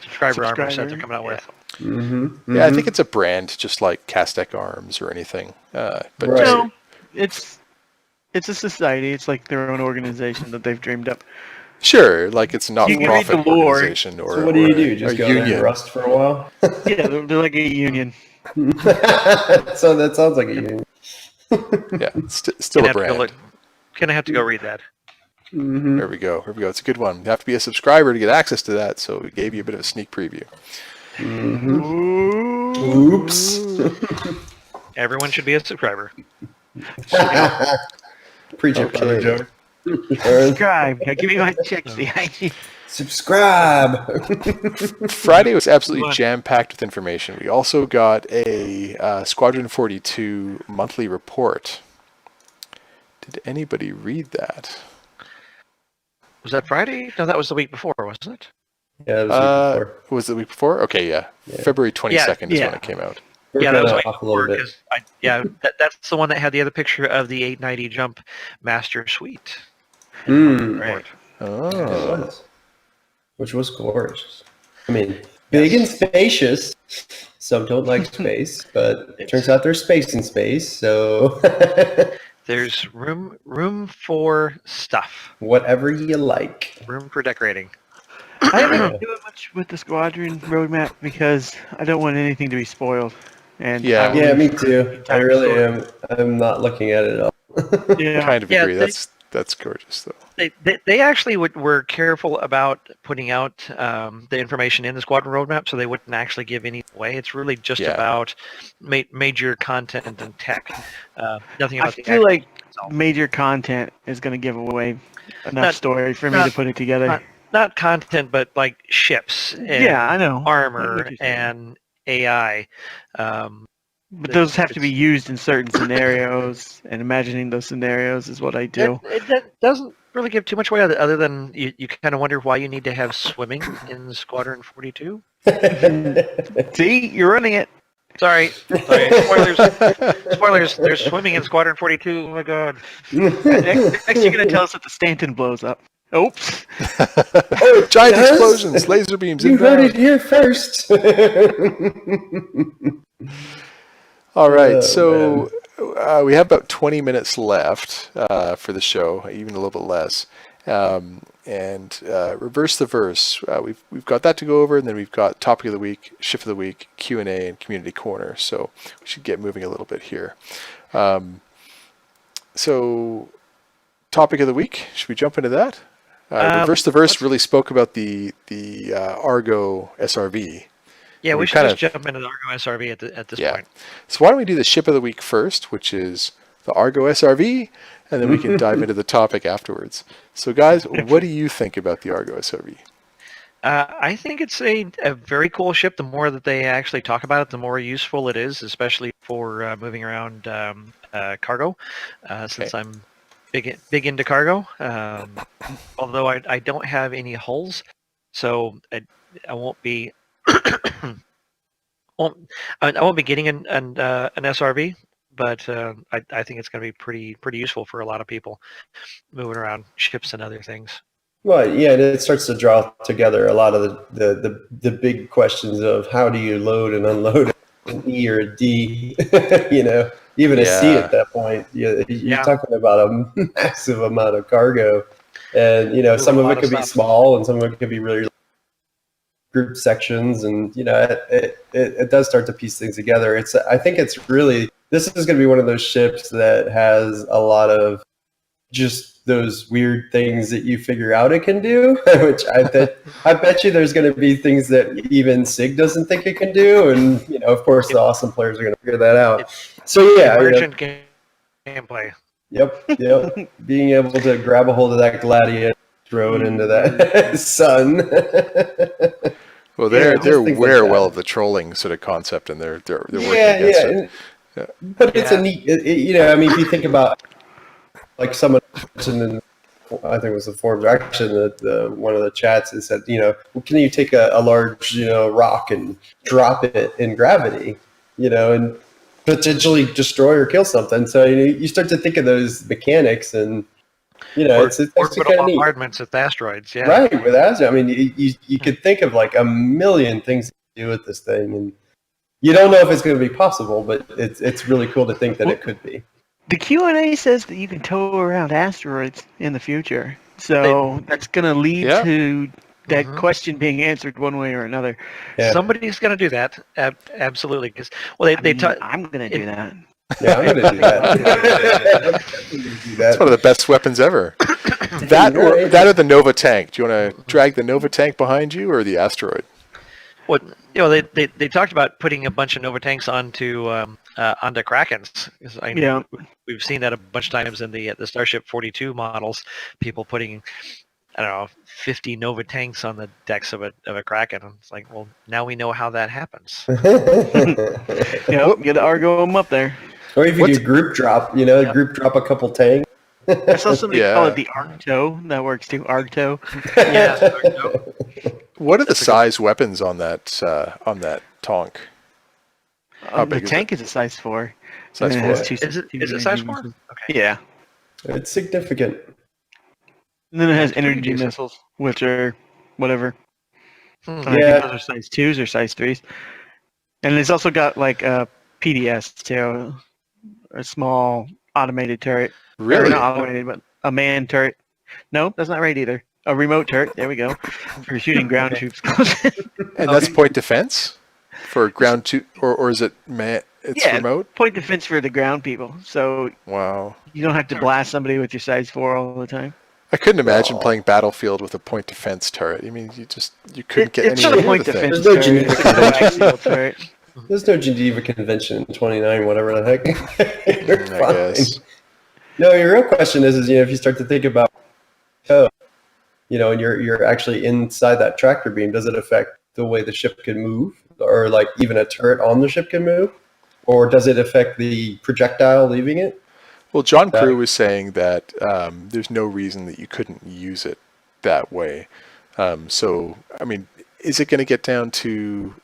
subscriber armor set they're coming out with. Mm-hmm. Yeah, I think it's a brand, just like Castec Arms or anything. But Right. No, it's a society. It's like their own organization that they've dreamed up. sure, like it's a You can read not-for-profit the lore. organization or So what do you do? a Just go there union. and rust for a while? Yeah, they're like a union. So that sounds like a union. Yeah, it's still a brand. Gonna have to go read that. Mm-hmm. There we go. It's a good one. You have to be a subscriber to get access to that, so we gave you a bit of a sneak preview. Oops. Everyone should be a subscriber. Preach it, Okay. Brother Joe. Subscribe. Now give me my checks. The IG. Subscribe. Friday was absolutely jam-packed with information. We also got a Squadron 42 monthly report. Did anybody read that? Was that Friday? No, that was the week before, wasn't it? Yeah, it was the week before. Was it the week before? Okay, yeah. February 22nd is Yeah. when it came out. We're Yeah, that was kinda the week off a little before. bit. That's the one that had the other picture of the 890 Jump Master Suite. Right. Oh. It was. Which was gorgeous. I mean, big and spacious. Some don't like space, but it turns out there's space in space, so There's room for stuff. whatever you like. Room for decorating. I haven't been doing much with the squadron roadmap because I don't want anything to be spoiled. And Yeah. I will Yeah, me leave too. I really am. I'm not looking at it at all. Yeah. Kind of Yeah, agree. they- That's gorgeous, though. They actually were careful about putting out the information in the squadron roadmap, so they wouldn't actually give any away. It's really just Yeah. about major content and tech. Nothing I about the feel like itself. major content is going to give away enough Not- story for me not- to put it together. Not content, but like ships and Yeah, I know. I know armor what you're saying. and AI. But those have to be used in certain scenarios, and imagining those scenarios is what I do. It doesn't really give too much away other than you kind of wonder why you need to have swimming in Squadron 42. See, you're running it. Sorry. Spoilers. There's swimming in Squadron 42. Oh my god. Next you're going to tell us that the Stanton blows up. Oops. Giant Yes. explosions, laser beams. You heard inbound. it here first. All right, Oh, so we have about 20 minutes left for the show, even a little bit less. And reverse the verse. We've got that to go over, and then we've got topic of the week, shift of the week, Q&A, and community corner. So we should get moving a little bit here. So topic of the week. Should we jump into that? Reverse the verse really spoke about the Argo SRV. Yeah, We we should kind just jump into the Argo SRV at this point. So why don't we do the ship of the week first, which is the Argo SRV, and then we can dive into the topic afterwards. So guys, what do you think about the Argo SRV? I think it's a very cool ship. The more that they actually talk about it, the more useful it is, especially for moving around cargo, since I'm big into cargo. Although I don't have any hulls, so I won't be I won't be getting an SRV, but I think it's going to be pretty useful for a lot of people moving around ships and other things. Well, yeah, and it starts to draw together a lot of the big questions of how do you load and unload an E or a D, even a C Yeah. at that point. You're Yeah. talking about a massive amount of cargo, and some a of lot it of could be stuff. small, and some of it could be really group sections, and it does start to piece things together. I think it's really, this is going to be one of those ships that has a lot of just those weird things that you figure out it can do, which I bet you there's going to be things that even SIG doesn't think it can do, and of course the awesome players are going to figure that out. So yeah, emergent gameplay. Yep. Being able to grab a hold of that gladiator, throw it into that sun. Well, they're things like aware that. well of the trolling sort of concept, and they're working Yeah, against yeah. it. But it's a neat, I mean, if you think about, like someone mentioned in, I think it was the forums, actually the one of the chats, is that, well, can you take a large, rock and drop it in gravity, and potentially destroy or kill something? So, you start to think of those mechanics, and, it's actually Orbital kind of neat. bombardments with asteroids, yeah. Right, with Azure. I mean, you could think of like a million things to do with this thing, and you don't know if it's going to be possible, but it's really cool to think that it could be. The Q&A says that you can tow around asteroids in the future. So that's going to lead to that question being answered one way or another. Yeah. Somebody's going to do that. Absolutely. Because I'm going to do that. Yeah, I'm going to do that. It's one of the best weapons ever. That or the Nova tank. Do you want to drag the Nova tank behind you or the asteroid? What they talked about putting a bunch of Nova tanks onto Krakens. We've seen that a bunch of times in the Starship 42 models. People putting 50 Nova tanks on the decks of a Kraken. And it's like, well, now we know how that happens. Get Argo them up there. Or if you do group drop, group drop a couple tanks. I saw somebody call it the Arcto. That works too. Arcto. Yeah. Arcto. What are the size weapons on that Tonk? The tank is a size 4. Size 4. Is it size 4? Okay. Yeah. It's significant. And then it has energy missiles, which are whatever. I think those are size 2s or size 3s. And it's also got like a PDS too, a small automated turret. Really? Or not automated, but a man turret. No, that's not right either. A remote turret. There we go. For shooting ground troops. And that's point defense for ground or is it remote? Point defense for the ground people. So wow, you don't have to blast somebody with your size 4 all the time. I couldn't imagine playing Battlefield with a point defense turret. I mean, you couldn't get it's any not a of point the thing. defense There's no turret. Geneva There's no Geneva Convention 29, whatever the heck. You're I fine. guess. No, your real question is if you start to think about, and you're actually inside that tractor beam, does it affect the way the ship can move, or like even a turret on the ship can move, or does it affect the projectile leaving it? Well, John Crew was saying that there's no reason that you couldn't use it that way. So, I mean, is it going to get down to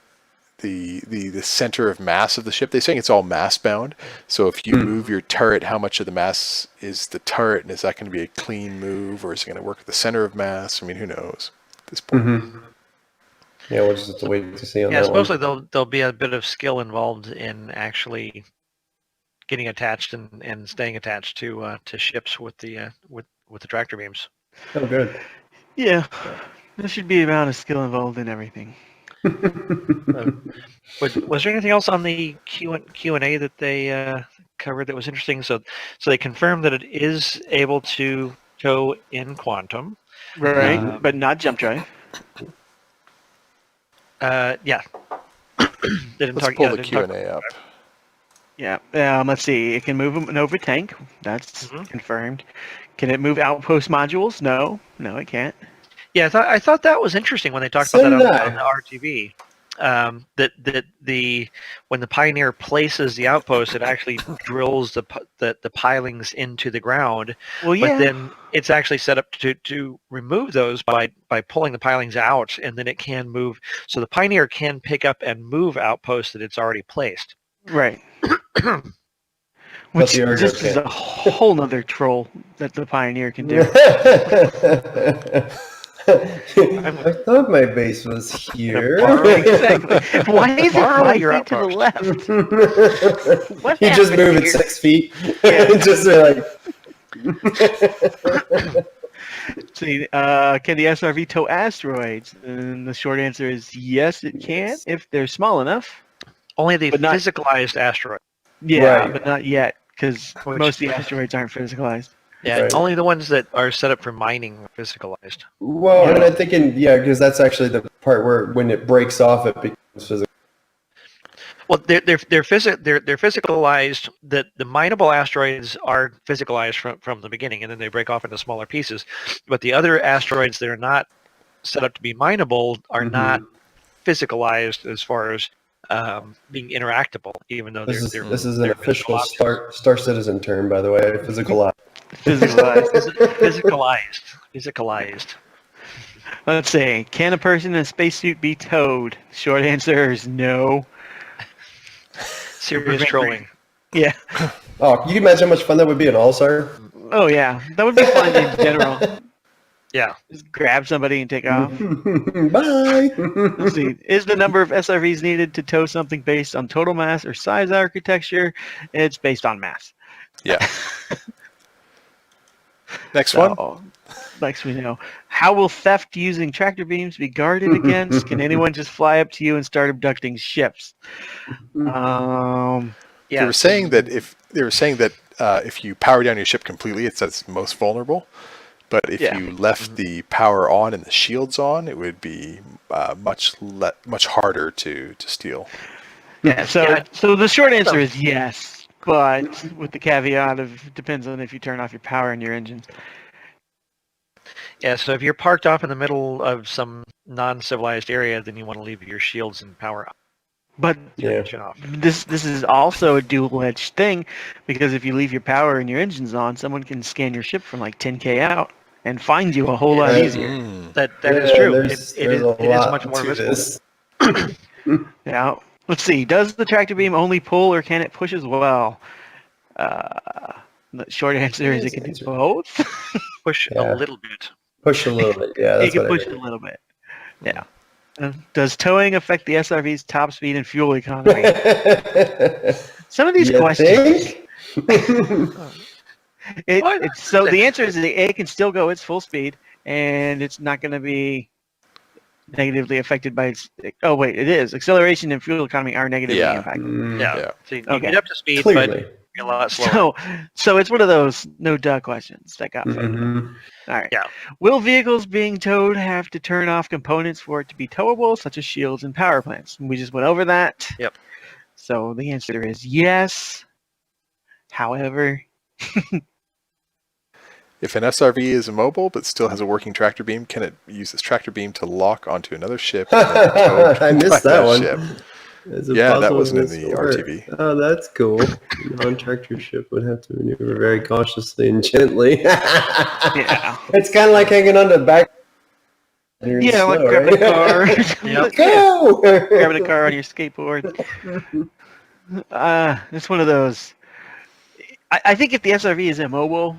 the center of mass of the ship? They're saying it's all mass bound. So if you move your turret, how much of the mass is the turret, and is that going to be a clean move, or is it going to work at the center of mass? I mean, who knows at this point? Mm-hmm. Yeah, we'll just have to wait to see on that. Yeah, supposedly there'll be a bit of skill involved in actually getting attached and staying attached to ships with the tractor beams. Oh, good. Yeah, there should be a amount of skill involved in everything. Was there anything else on the Q&A that they covered that was interesting? So they confirmed that it is able to tow in quantum, right? But not jump drive. Yeah. Let's pull the Q&A up. Yeah. Let's see. It can move an over tank. That's confirmed. Can it move outpost modules? No, it can't. Yeah, I thought that was interesting when they talked about that on the RTV. That when the Pioneer places the outpost, it actually drills the pilings into the ground. Well, yeah. But then it's actually set up to remove those by pulling the pilings out, and then it can move. So the Pioneer can pick up and move outposts that it's already placed. Right. Which this is a whole nother troll that the Pioneer can do. I thought my base was here. Exactly. Why is it 5 feet to the left? What you just move it 6 feet. Just like. See, can the SRV tow asteroids? And the short answer is yes, it can if they're small enough. Only the physicalized asteroid. Yeah, right. but not yet, because most of the asteroids aren't physicalized. Yeah, Right. only the ones that are set up for mining are physicalized. Well, and I'm thinking, yeah, because that's actually the part where when it breaks off, it becomes physical. Well, they're physicalized. The mineable asteroids are physicalized from the beginning, and then they break off into smaller pieces. But the other asteroids that are not set up to be mineable are not physicalized as far as being interactable, even though This they're is an they're official physical objects. Star Citizen term, by the way. Physical. Physicalized. Physicalized. Let's see. Can a person in a spacesuit be towed? Short answer is no. Serious trolling. Yeah. Oh, can you imagine how much fun that would be in All-Star? Oh, yeah. That would be fun in general. Yeah. Just grab somebody and take off. Bye. Let's see. Is the number of SRVs needed to tow something based on total mass or size architecture? It's based on mass. Yeah. Next one. Next we know. How will theft using tractor beams be guarded against? Can anyone just fly up to you and start abducting ships? Yeah. They were saying that if you power down your ship completely, it's at its most vulnerable. But if you left the power on and the shields on, it would be much harder to steal. Yeah. So the short answer is yes, but with the caveat of depends on if you turn off your power in your engines. Yeah, so if you're parked off in the middle of some non-civilized area, then you want to leave your shields and power But off. this is also a dual-edged thing, because if you leave your power and your engines on, someone can scan your ship from like 10K out and find you a whole lot easier. That is true. It There's is much more visible. Yeah. Let's see. Does the tractor beam only pull, or can it push as well? The short answer is it can do both. Push a little bit. Push a little bit. Yeah, It that's can what push a little bit. Yeah. Does towing affect the SRV's top speed and fuel economy? Some of these questions. So the answer is that it can still go its full speed, and it's not going to be negatively affected by its. Oh wait, it is. Acceleration and fuel economy are negatively impacted. So you get up to speed, Clearly. but you're a lot slower. So it's one of those no duh questions that got fun. All right. Yeah. Will vehicles being towed have to turn off components for it to be towable, such as shields and power plants? We just went over that. Yep. So the answer is yes. However, if an SRV is immobile but still has a working tractor beam, can it use this tractor beam to lock onto another ship? I missed that one. Ship? Yeah, that wasn't in the RTV. Oh, that's cool. Non-tractor ship would have to maneuver very cautiously and gently. yeah. It's kind of like hanging on the back. Yeah, like grabbing a car. Go! Grabbing a car on your skateboard. It's one of those. I think if the SRV is immobile,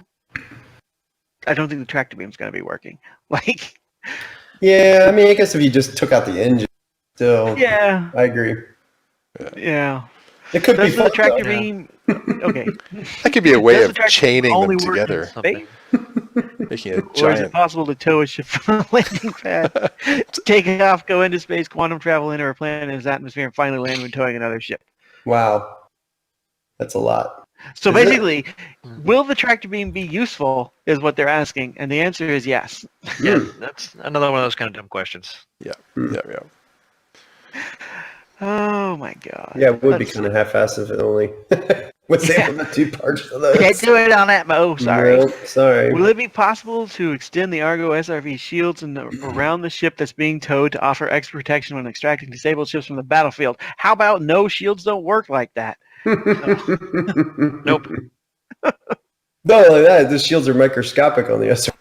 I don't think the tractor beam's going to be working. Like. Yeah, I mean, I guess if you just took out the engine, still. Yeah. I agree. Yeah. It could be the tractor beam. Okay. That could be a way of chaining them together. Making a Or is giant. it possible to tow a ship from a landing pad, take off, go into space, quantum travel, enter a planet in its atmosphere, and finally land when towing another ship? Wow. That's a lot. So Is basically, will the tractor beam be useful is what they're asking, and the answer is yes. Yeah, that's another one of those kind of dumb questions. Yeah. Oh my god. Yeah, it would be kind of half-assed if it only was able to do parts of those. Can't do it on that Mo. Sorry. No, sorry. Will it be possible to extend the Argo SRV shields around the ship that's being towed to offer extra protection when extracting disabled ships from the battlefield? How about no, shields don't work like that? Nope. Not only that, the shields are microscopic on the SR.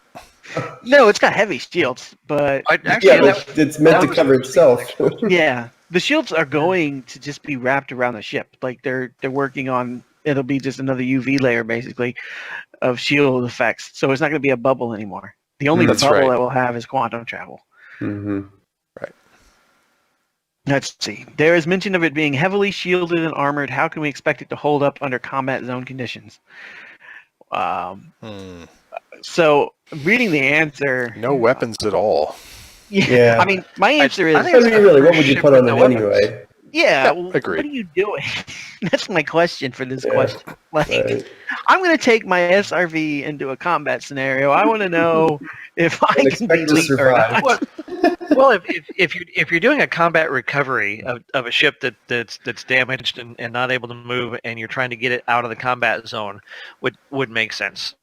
No, it's got heavy shields, but It's meant to cover itself. yeah, the shields are going to just be wrapped around the ship. Like they're working on. It'll be just another UV layer, basically, of shield effects. So it's not going to be a bubble anymore. The only bubble that we'll have is quantum travel. Mm-hmm. Right. Let's see. There is mention of it being heavily shielded and armored. How can we expect it to hold up under combat zone conditions? So, reading the answer... No weapons at all. Yeah. I mean, my answer is... I mean, really, what would you put on it anyway? Yeah, Yeah, well, agreed. what are you doing? That's my question for this question. Like, Right. I'm going to take my SRV into a combat scenario. I want to know if I And can be expect to elite or survive. not. Well, if you're doing a combat recovery of a ship that's damaged and not able to move, and you're trying to get it out of the combat zone, would make sense.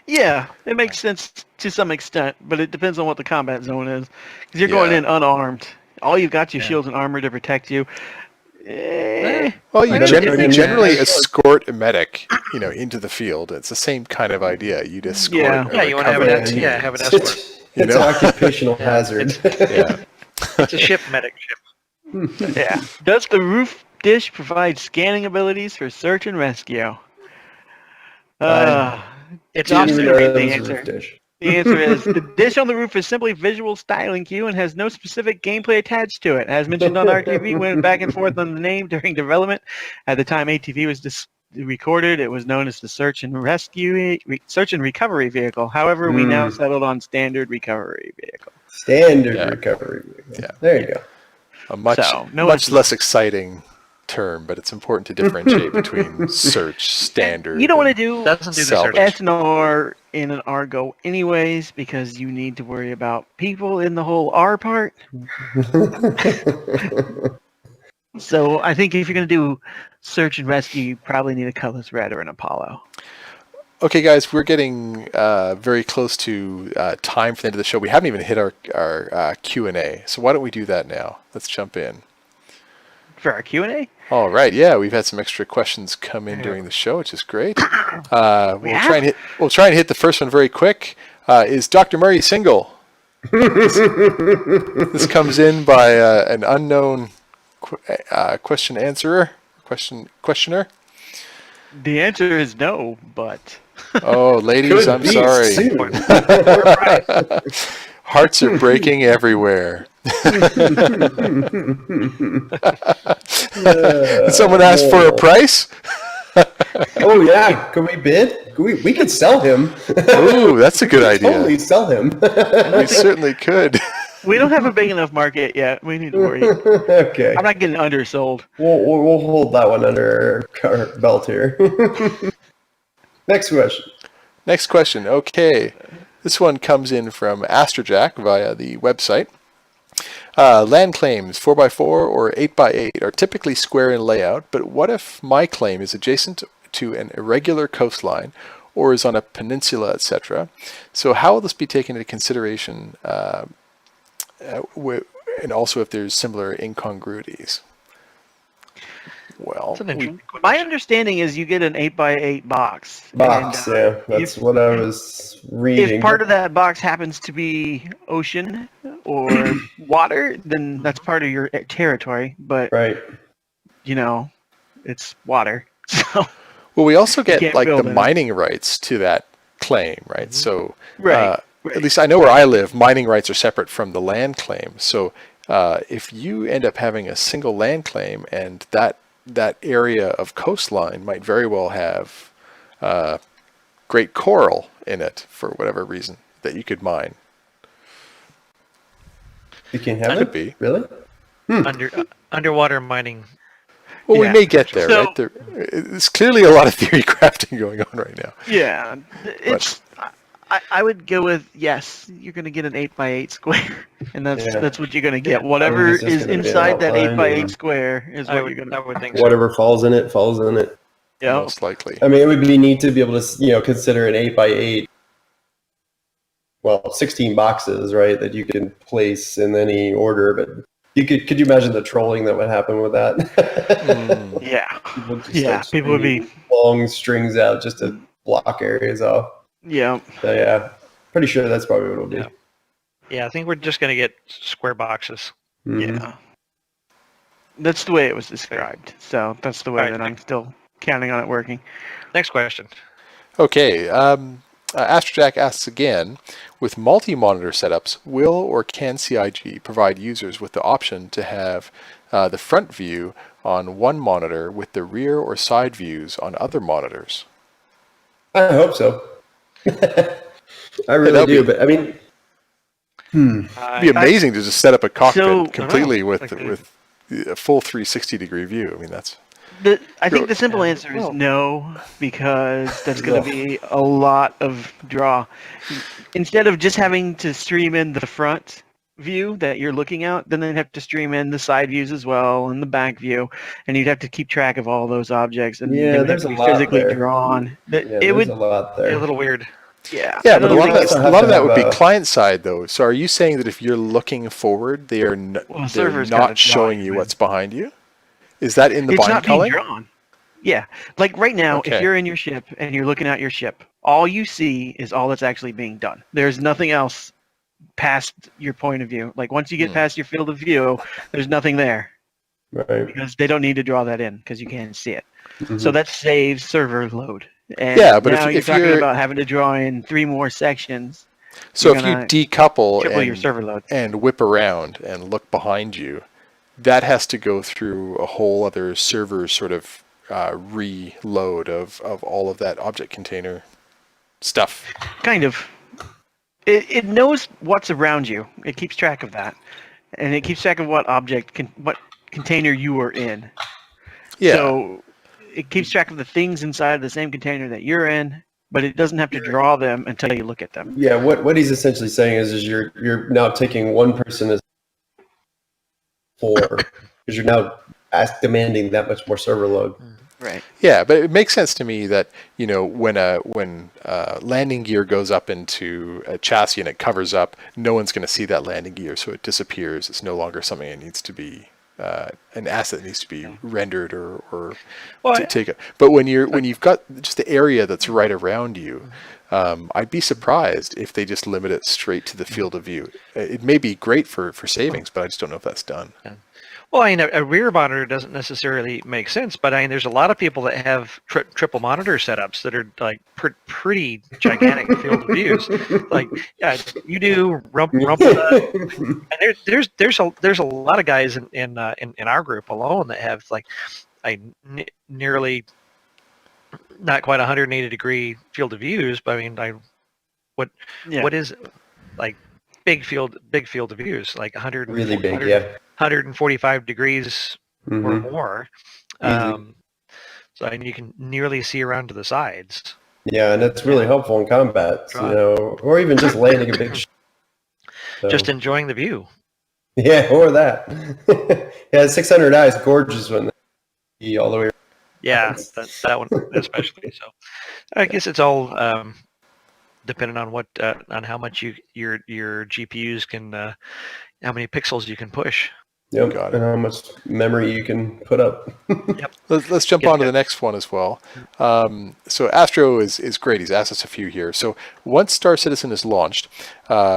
Yeah, it makes sense to some extent, but it depends on what the combat zone is. Because you're going Yeah. in unarmed. All you've got your Yeah. shields and armor to protect you. Eh, Well, you, Better gen- bring you in generally your- escort a medic, into the field. It's the same kind of idea. You'd escort. Yeah. Yeah, you want to have recovery an team. have an escort. It's know? an occupational Yeah, hazard. Yeah. It's a ship medic ship. yeah. Does the roof dish provide scanning abilities for search and rescue? It's John's just Didn't even gonna know read that the was a answer. roof dish. The answer is the dish on the roof is simply visual styling cue and has no specific gameplay attached to it. As mentioned on RTV, went back and forth on the name during development. At the time ATV was recorded, it was known as the search and recovery vehicle. However, we now settled on standard recovery vehicle. Standard Yeah. recovery. Yeah. There you go. A much So, no much issues. less exciting term, but it's important to differentiate between search, standard. You don't want to and do Doesn't do the salvage. search. S and R in an Argo anyways because you need to worry about people in the whole R part. So I think if you're going to do search and rescue, you probably need a Colorless Red or an Apollo. Okay, guys, we're getting very close to time for the end of the show. We haven't even hit our Q&A, so why don't we do that now? Let's jump in. For our Q&A? All right, yeah, we've had some extra questions come in during the show, which is great. We'll try and hit the first one very quick. Is Dr. Murray single? This comes in by an unknown questioner. The answer is no, but... Oh, ladies, Could I'm be sorry. soon. Hearts are breaking everywhere. Did someone ask for a price? Oh yeah, can we bid? We could sell him. Ooh, that's a good idea. Totally sell him. We certainly could. we don't have a big enough market yet. We need to worry. Okay, I'm not getting undersold. we'll hold that one under our belt here. Next question. Next question. Okay. This one comes in from Astrojack via the website. Land claims 4x4 or 8x8 are typically square in layout, but what if my claim is adjacent to an irregular coastline or is on a peninsula, etc.? So how will this be taken into consideration, and also if there's similar incongruities? Well, It's an interesting question. My understanding is you get an 8x8 box. Box, And, yeah, that's what I was reading. if part of that box happens to be ocean or water, then that's part of your territory. But, Right. it's water. So, well, we also get can't like the build it. mining rights to that claim, right? So right. at least I know where I live, mining rights are separate from the land claim. So if you end up having a single land claim and that area of coastline might very well have great coral in it for whatever reason that you could mine. You can have Could it? be. Really? Underwater mining. Well, Yeah. we may get there, So- right? There's clearly a lot of theory crafting going on right now. Yeah. It's. I would go with yes. You're going to get an 8x8 square, and that's what you're going to get. Whatever it's just is gonna be an inside that outline 8x8 and- square is I what would, you're going I to. would think so. Whatever falls in it, falls in it. Yeah. Most likely. I mean, it would be neat to be able to, consider an 8x8. Well, 16 boxes, right? That you can place in any order, but could you imagine the trolling that would happen with that? Yeah. People just Yeah. start People would be. stringing long strings out just to block areas off. Yeah. So yeah, pretty sure that's probably what it'll be. Yeah. Yeah, I think we're just going to get square boxes. Mhm. Yeah. That's the way it was described. So that's the way Alright. that I'm still counting on it working. Next question. Okay. Astrojack asks again, with multi-monitor setups, will or can CIG provide users with the option to have the front view on one monitor with the rear or side views on other monitors? I hope so. I really that'd do, be- but I mean, It'd be amazing to just set up a cockpit So- completely I with don't know. with a full 360-degree view. I mean, that's I think the simple answer is no, because that's going to be a lot of draw. Instead of just having to stream in the front view that you're looking at, then they'd have to stream in the side views as well and the back view, and you'd have to keep track of all those objects, and they would have to be physically drawn. There's a lot there. Be a little weird. Yeah, yeah, but a lot of that would be a- client side though. So are you saying that if you're looking forward, they're server's gotta not showing draw you it. what's behind you? Is that in the It's bind not being culling? drawn. Yeah, like right now, Okay. if you're in your ship and you're looking at your ship, all you see is all that's actually being done. There's nothing else past your point of view. Like once you get past your field of view, there's nothing there Right. because they don't need to draw that in because you can't see it. Mhm. So that saves server load. And Yeah, but now if you're talking you're- about having to draw in 3 more sections. So You're if you gonna decouple triple your and, server load. and whip around and look behind you, that has to go through a whole other server sort of reload of all of that object container stuff. Kind of. It knows what's around you. It keeps track of that, and it keeps track of what what container you are in. Yeah. So it keeps track of the things inside of the same container that you're in, but it doesn't have to draw them until you look at them. Yeah, what he's essentially saying is you're now taking one person as 4 because you're now demanding that much more server load. Right. Yeah, but it makes sense to me that when landing gear goes up into a chassis and it covers up, no one's going to see that landing gear, so it disappears. It's no longer something that needs to be an asset that needs to be rendered or to take it. But when you've got just the area that's right around you, I'd be surprised if they just limit it straight to the field of view. It may be great for savings, but I just don't know if that's done. Well, I mean, a rear monitor doesn't necessarily make sense, but I mean, there's a lot of people that have triple monitor setups that are like pretty gigantic field of views. Like you do and there's a lot of guys in our group alone that have like nearly not quite 180 degree field of views, but I mean, what is like big field of views, like 100 Really big, yeah. 145 degrees or Mhm. more. Easy. So and you can nearly see around to the sides. Yeah, and that's really helpful in combat, or even just landing a big ship. So, Just enjoying the view. yeah, or that. Yeah, 600 eyes, gorgeous when they see all the way. Yeah, that one especially. So I guess it's all depending on what on how much your GPUs can, how many pixels you can push. Yep, Got it. and how much memory you can put up. Let's jump on to the next one as well. So Astro is great. He's asked us a few here. So once Star Citizen is launched,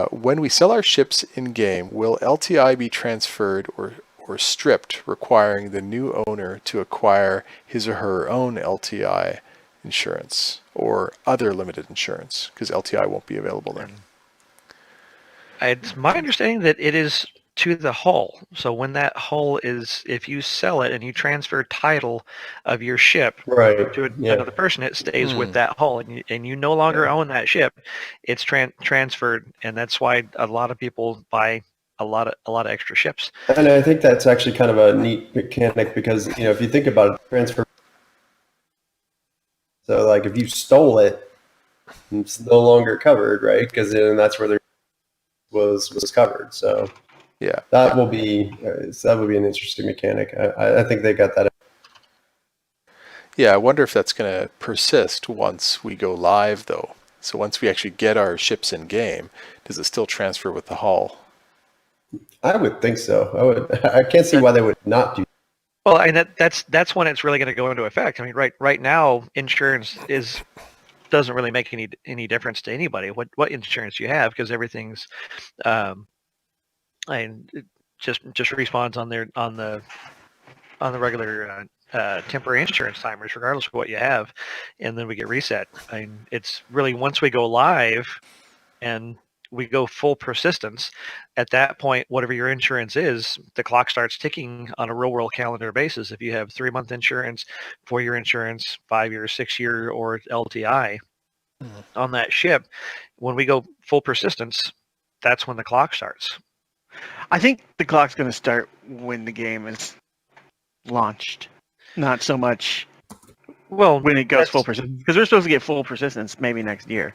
when we sell our ships in game, will LTI be transferred or stripped, requiring the new owner to acquire his or her own LTI insurance or other limited insurance? Because LTI won't be available then. It's my understanding that it is to the hull. So when that hull is, if you sell it and you transfer title of your ship Right. to Yeah. another person, it stays with that hull, and you no longer own that ship. It's transferred, and that's why a lot of people buy a lot of extra ships. And I think that's actually kind of a neat mechanic because, if you think about it, transfer. So, like, if you stole it, it's no longer covered, right? Because then that's where the was covered. So, Yeah. that will be an interesting mechanic. I think they got that. Yeah, I wonder if that's going to persist once we go live, though. So once we actually get our ships in game, does it still transfer with the hull? I would think so. I can't see why they would not do. Well, and that's when it's really going to go into effect. I mean, right now, insurance doesn't really make any difference to anybody what insurance you have, because everything's and it just respawns on the regular temporary insurance timers, regardless of what you have, and then we get reset. I mean, it's really once we go live and we go full persistence, at that point, whatever your insurance is, the clock starts ticking on a real world calendar basis. If you have 3-month insurance, 4-year insurance, 5-year, 6-year, or LTI on that ship, when we go full persistence, that's when the clock starts. I think the clock's going to start when the game is launched, not so much Well, when it goes full persistence. Because we're supposed to get full persistence maybe next year.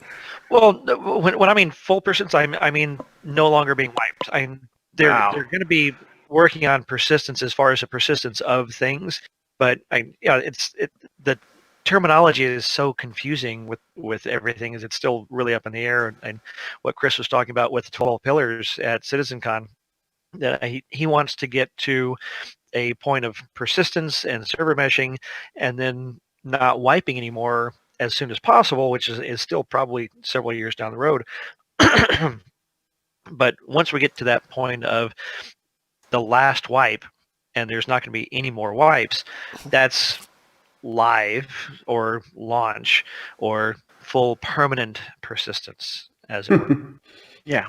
Well, when I mean full persistence, I mean no longer being wiped. They're Wow. they're going to be working on persistence as far as the persistence of things, but the terminology is so confusing with everything. Is it's still really up in the air, and what Chris was talking about with the 12 pillars at CitizenCon, that he wants to get to a point of persistence and server meshing, and then not wiping anymore as soon as possible, which is still probably several years down the road. But once we get to that point of the last wipe, and there's not going to be any more wipes, that's live or launch or full permanent persistence, as it were. Yeah.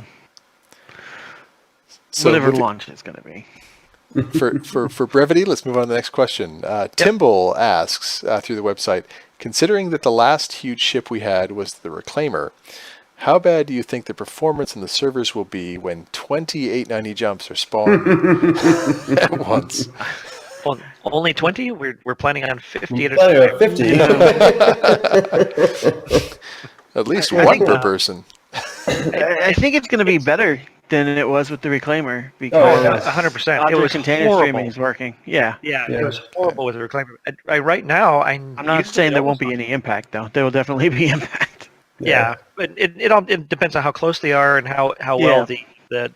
So Whatever with- launch it's going to be. For brevity, let's move on to the next question. Timble asks through the website, considering that the last huge ship we had was the Reclaimer, how bad do you think the performance on the servers will be when 20 890 jumps are spawned at once? Well, only 20? We're planning on 50 at a Plenty time. of 50. At least I one think- per person. I think it's going to be better than it was with the Reclaimer Oh, because yeah. 100%. It Object was container horrible. streaming is working. Yeah. Yeah, Yeah. it was horrible with the Reclaimer. Right now, I'm not saying there won't be any impact, though. There will definitely be impact. Yeah, but it depends on how close they are and how Yeah. well the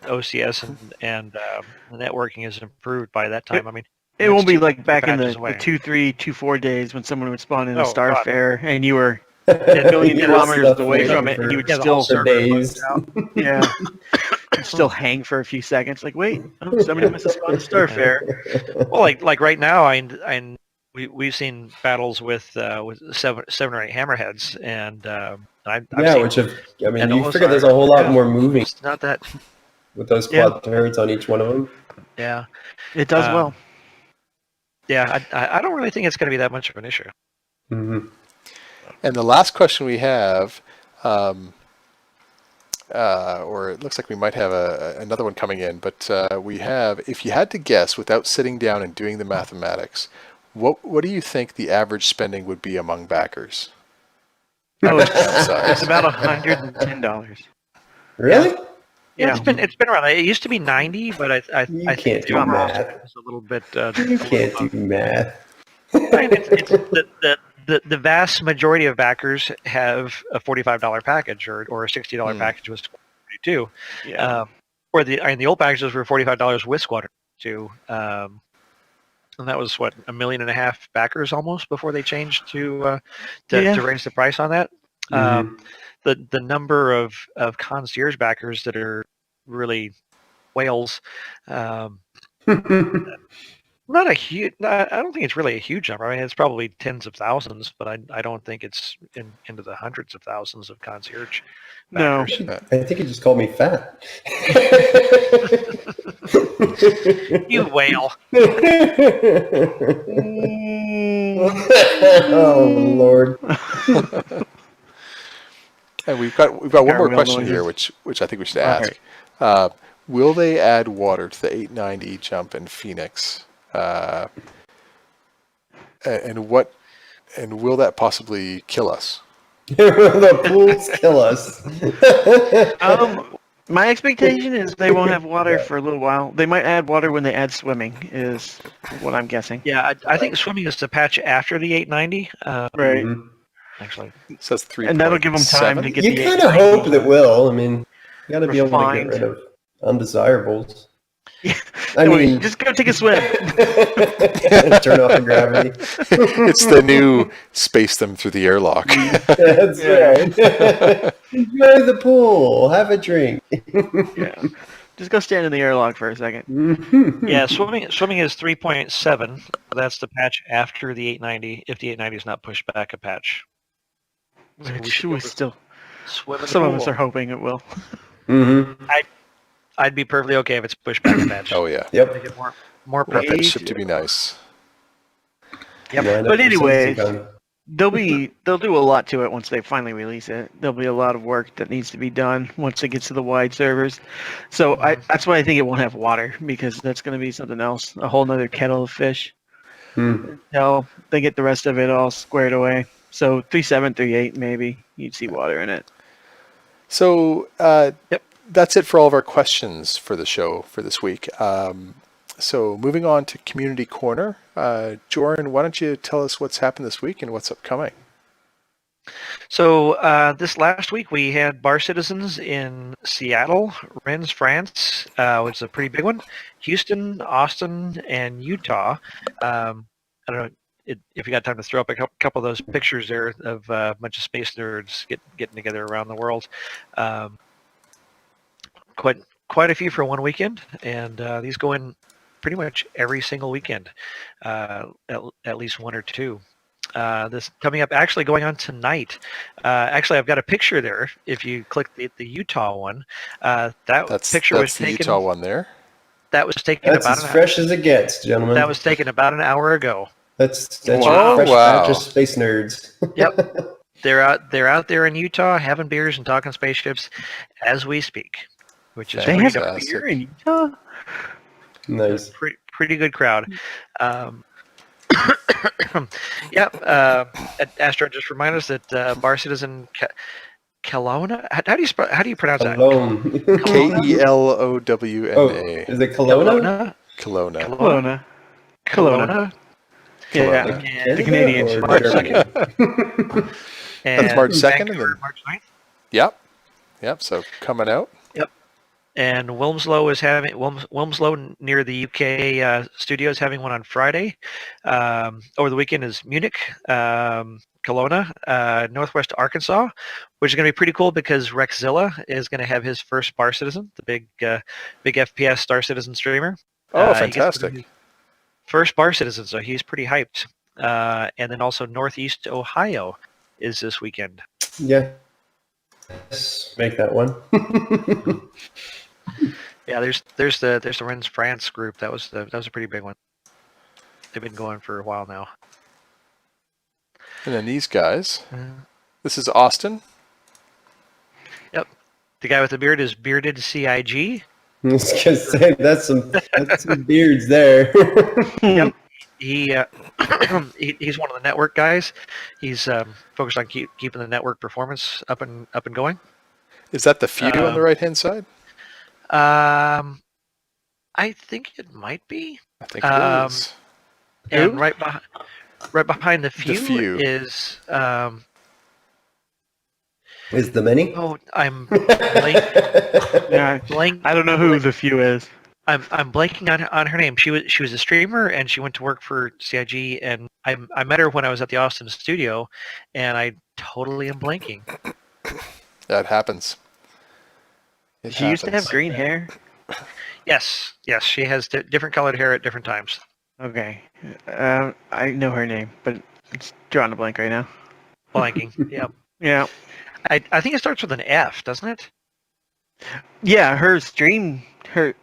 OCS and the networking is improved by that time. I mean, It that's won't be two like back in patches the away. 2.3, 2.4 days when someone would spawn in a Oh, God. Starfare and you were A a million kilometers away from it, and you would Yeah, the still, whole for server days. bugs out. yeah, you'd still hang for a few seconds. Like, wait, oh, somebody must have spawned a Starfare. Well, like right now, we've seen battles with seven or eight hammerheads, and I've Yeah, seen, which have, I mean, and you those figure there's are- a whole lot yeah. more moving it's not that. with those Yeah. quad turrets on each one of them. Yeah, It does well. yeah. I don't really think it's going to be that much of an issue. Mm-hmm. And the last question we have, or it looks like we might have another one coming in, but we have, if you had to guess without sitting down and doing the mathematics, what do you think the average spending would be among backers? Oh, Size. it's about $110. Really? Yeah, it's been around. It used to be 90, but I You think can't the do overall math. spend is a little bit. You can't do math. It's the vast majority of backers have a $45 package or a $60 package with Squadron 2. Yeah. Or the old packages were $45 with Squadron 2. And that was what, 1.5 million backers almost before they changed to raise the price on that. Mhm. The number of concierge backers that are really whales. Not a huge. I don't think it's really a huge number. I mean, it's probably tens of thousands, but I don't think it's into the hundreds of thousands of concierge. No. backers. I think he just called me fat. You whale. Oh Lord. And we've got one more Gargoyle question here, noises. which I think we should All ask. Will they add water to the 890 jump in Phoenix? And will that possibly kill us? The pools kill us. My expectation is they won't have water for a little while. They might add water when they add swimming, is what I'm guessing. Yeah, I think swimming is the patch after the 890. Right. Mhm. Actually, So that's 3. And that'll give them time to get You the kind of 890. hope that will. I mean, you got to be able to Refined. get rid of undesirables. Yeah. I Anyway, mean, just go take a swim. turn off the gravity. It's the new space them through the airlock. That's right. Enjoy the pool. Have a drink. Yeah. Just go stand in the airlock for a second. yeah, swimming is 3.7. That's the patch after the 890. If the 890 is not pushed back a patch, So we Which should be we able to still, swim in the some of pool. us are hoping it will. Mm-hmm. I'd be perfectly okay if it's pushed back a patch. Oh yeah, Yep. Make it more want that perfect. ship to be nice. Yep. Line up But for anyways, Citizen they'll do a lot to it once they finally release it. There'll be a lot of work that needs to be done once it gets to the wide servers. So that's why I think it won't have water, because that's going to be something else, a whole nother kettle of fish. Until they get the rest of it all squared away. So 3.7, 3.8 maybe you'd see water in it. So Yep. that's it for all of our questions for the show for this week. So moving on to Community Corner. Joran, why don't you tell us what's happened this week and what's upcoming? So this last week we had Bar Citizens in Seattle, Rennes, France, which is a pretty big one. Houston, Austin, and Utah. I don't know if you got time to throw up a couple of those pictures there of a bunch of space nerds getting together around the world. Quite a few for one weekend, and these go in pretty much every single weekend, at least one or two. This coming up, actually going on tonight. Actually, I've got a picture there. If you click the Utah one, That's picture was the taken. Utah one there. That was taken That's about as fresh as it gets, gentlemen. That was taken about an hour ago. That's Wow. your fresh Wow. batch of space nerds. Yep, they're out there in Utah having beers and talking spaceships as we speak, which is They pretty have dope. Fantastic. beer in Utah? Nice. Pretty good crowd. Astro just reminded us that Bar Citizen Kelowna. How do you pronounce that? Alone. Kelowna. Oh, is it Kelowna? Kelowna. Kelowna. Kelowna. Yeah, Kelowna. the Canadian Or part. Germany? And That's March 2nd, and Vancouver, then March 9th. Yep. So coming out. And Wilmslow is having Wilmslow near the UK studio is having one on Friday. Over the weekend is Munich, Kelowna, Northwest Arkansas, which is going to be pretty cool because Rexzilla is going to have his first Bar Citizen, the big FPS Star Citizen streamer. Oh, He gets fantastic. his first Bar Citizen, so he's pretty hyped. And then also Northeast Ohio is this weekend. Yeah. Yes, make that one. Yeah, there's the Rennes France group. That was a pretty big one. They've been going for a while now. And then these guys. This is Austin. Yep, the guy with the beard is Bearded CIG. I was gonna say that's some beards there. Yep, he's one of the network guys. He's focused on keeping the network performance up and going. Is that the few on the right hand side? I think it might be. I think it is. And Who? right behind the few, few. is Is the many? I'm blanking. Yeah, I don't know who the few is. I'm blanking on her name. She was a streamer and she went to work for CIG, and I met her when I was at the Austin studio, and I totally am blanking. That happens. She used to have green hair. Yes, she has different colored hair at different times. Okay, I know her name, but it's drawing a blank right now. Blanking. Yep. Yeah, I think it starts with an F, doesn't it? yeah. Her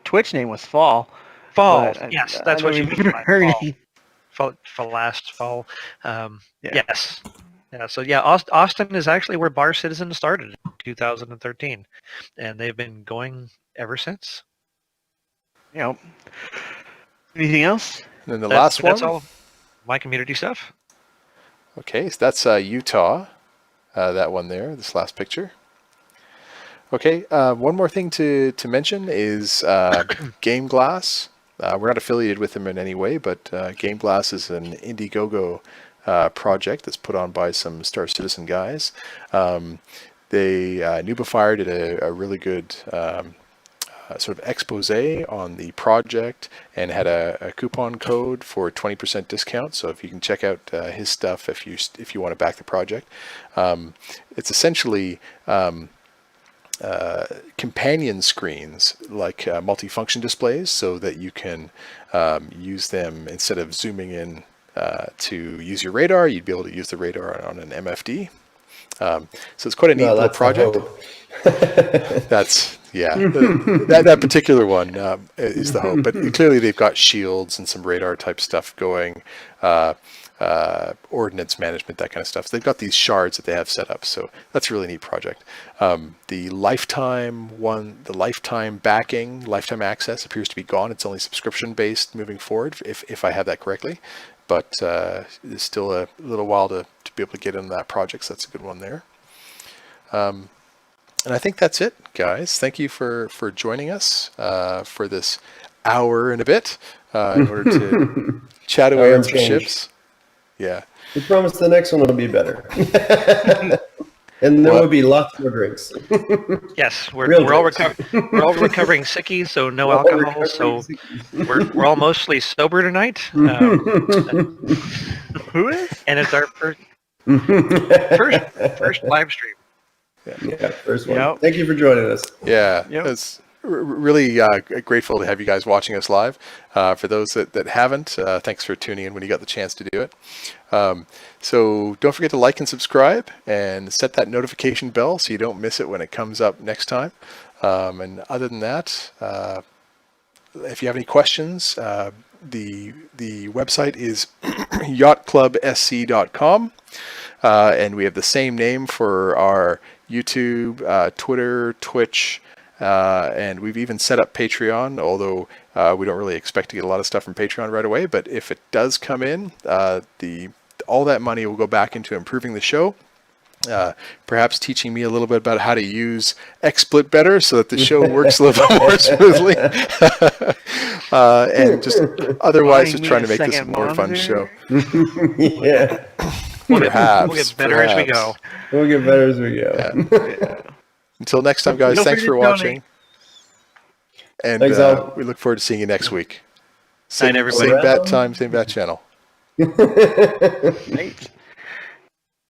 Twitch name was Fall. Fall. but Yes, I that's what don't she remember her name. For last fall. Yeah. Yes. Yeah. So yeah, Austin is actually where Bar Citizen started in 2013, and they've been going ever since. Yep. Anything else? And then the last one. That's all my community stuff. Okay, so that's Utah. That one there, this last picture. Okay, one more thing to mention is Game Glass. We're not affiliated with them in any way, but Game Glass is an Indiegogo project that's put on by some Star Citizen guys. They Nubifier did a really good sort of expose on the project and had a coupon code for 20% discount. So if you can check out his stuff if you want to back the project, it's essentially companion screens like multifunction displays, so that you can use them instead of zooming in to use your radar. You'd be able to use the radar on an MFD. So it's quite a neat little project. That's Yeah, that particular one is the hope. But clearly they've got shields and some radar type stuff going, ordnance management, that kind of stuff. So they've got these shards that they have set up. So that's a really neat project. The lifetime one, the lifetime backing, lifetime access appears to be gone. It's only subscription based moving forward, if I have that correctly. But there's still a little while to be able to get into that project. So that's a good one there. And I think that's it, guys. Thank you for joining us for this hour and a bit in order to chat away on some ships. Yeah. We promise the next one will be better. And there will be lots more drinks. Yes, we're Real all drinks. we're all recovering sickies, so no alcohol. So we're all mostly sober tonight. Who is? And it's our first live stream. Yeah, first one. Yep. Thank you for joining us. Yeah, Yep. it's really grateful to have you guys watching us live. For those that haven't, thanks for tuning in when you got the chance to do it. So don't forget to like and subscribe and set that notification bell so you don't miss it when it comes up next time. And other than that, if you have any questions, the website is YachtClubSC.com. And we have the same name for our YouTube, Twitter, Twitch, and we've even set up Patreon, although we don't really expect to get a lot of stuff from Patreon right away. But if it does come in, all that money will go back into improving the show, perhaps teaching me a little bit about how to use XSplit better so that the show works a little bit more smoothly. And just otherwise just trying to make this a more fun show. Yeah. We'll Perhaps. get better as we go. We'll get better as we go. Yeah. Until next time, guys, Don't thanks forget for to watching. And Thanks, Al. we look forward to seeing you next week. Night, everybody. Same bat time, same bat channel. Right.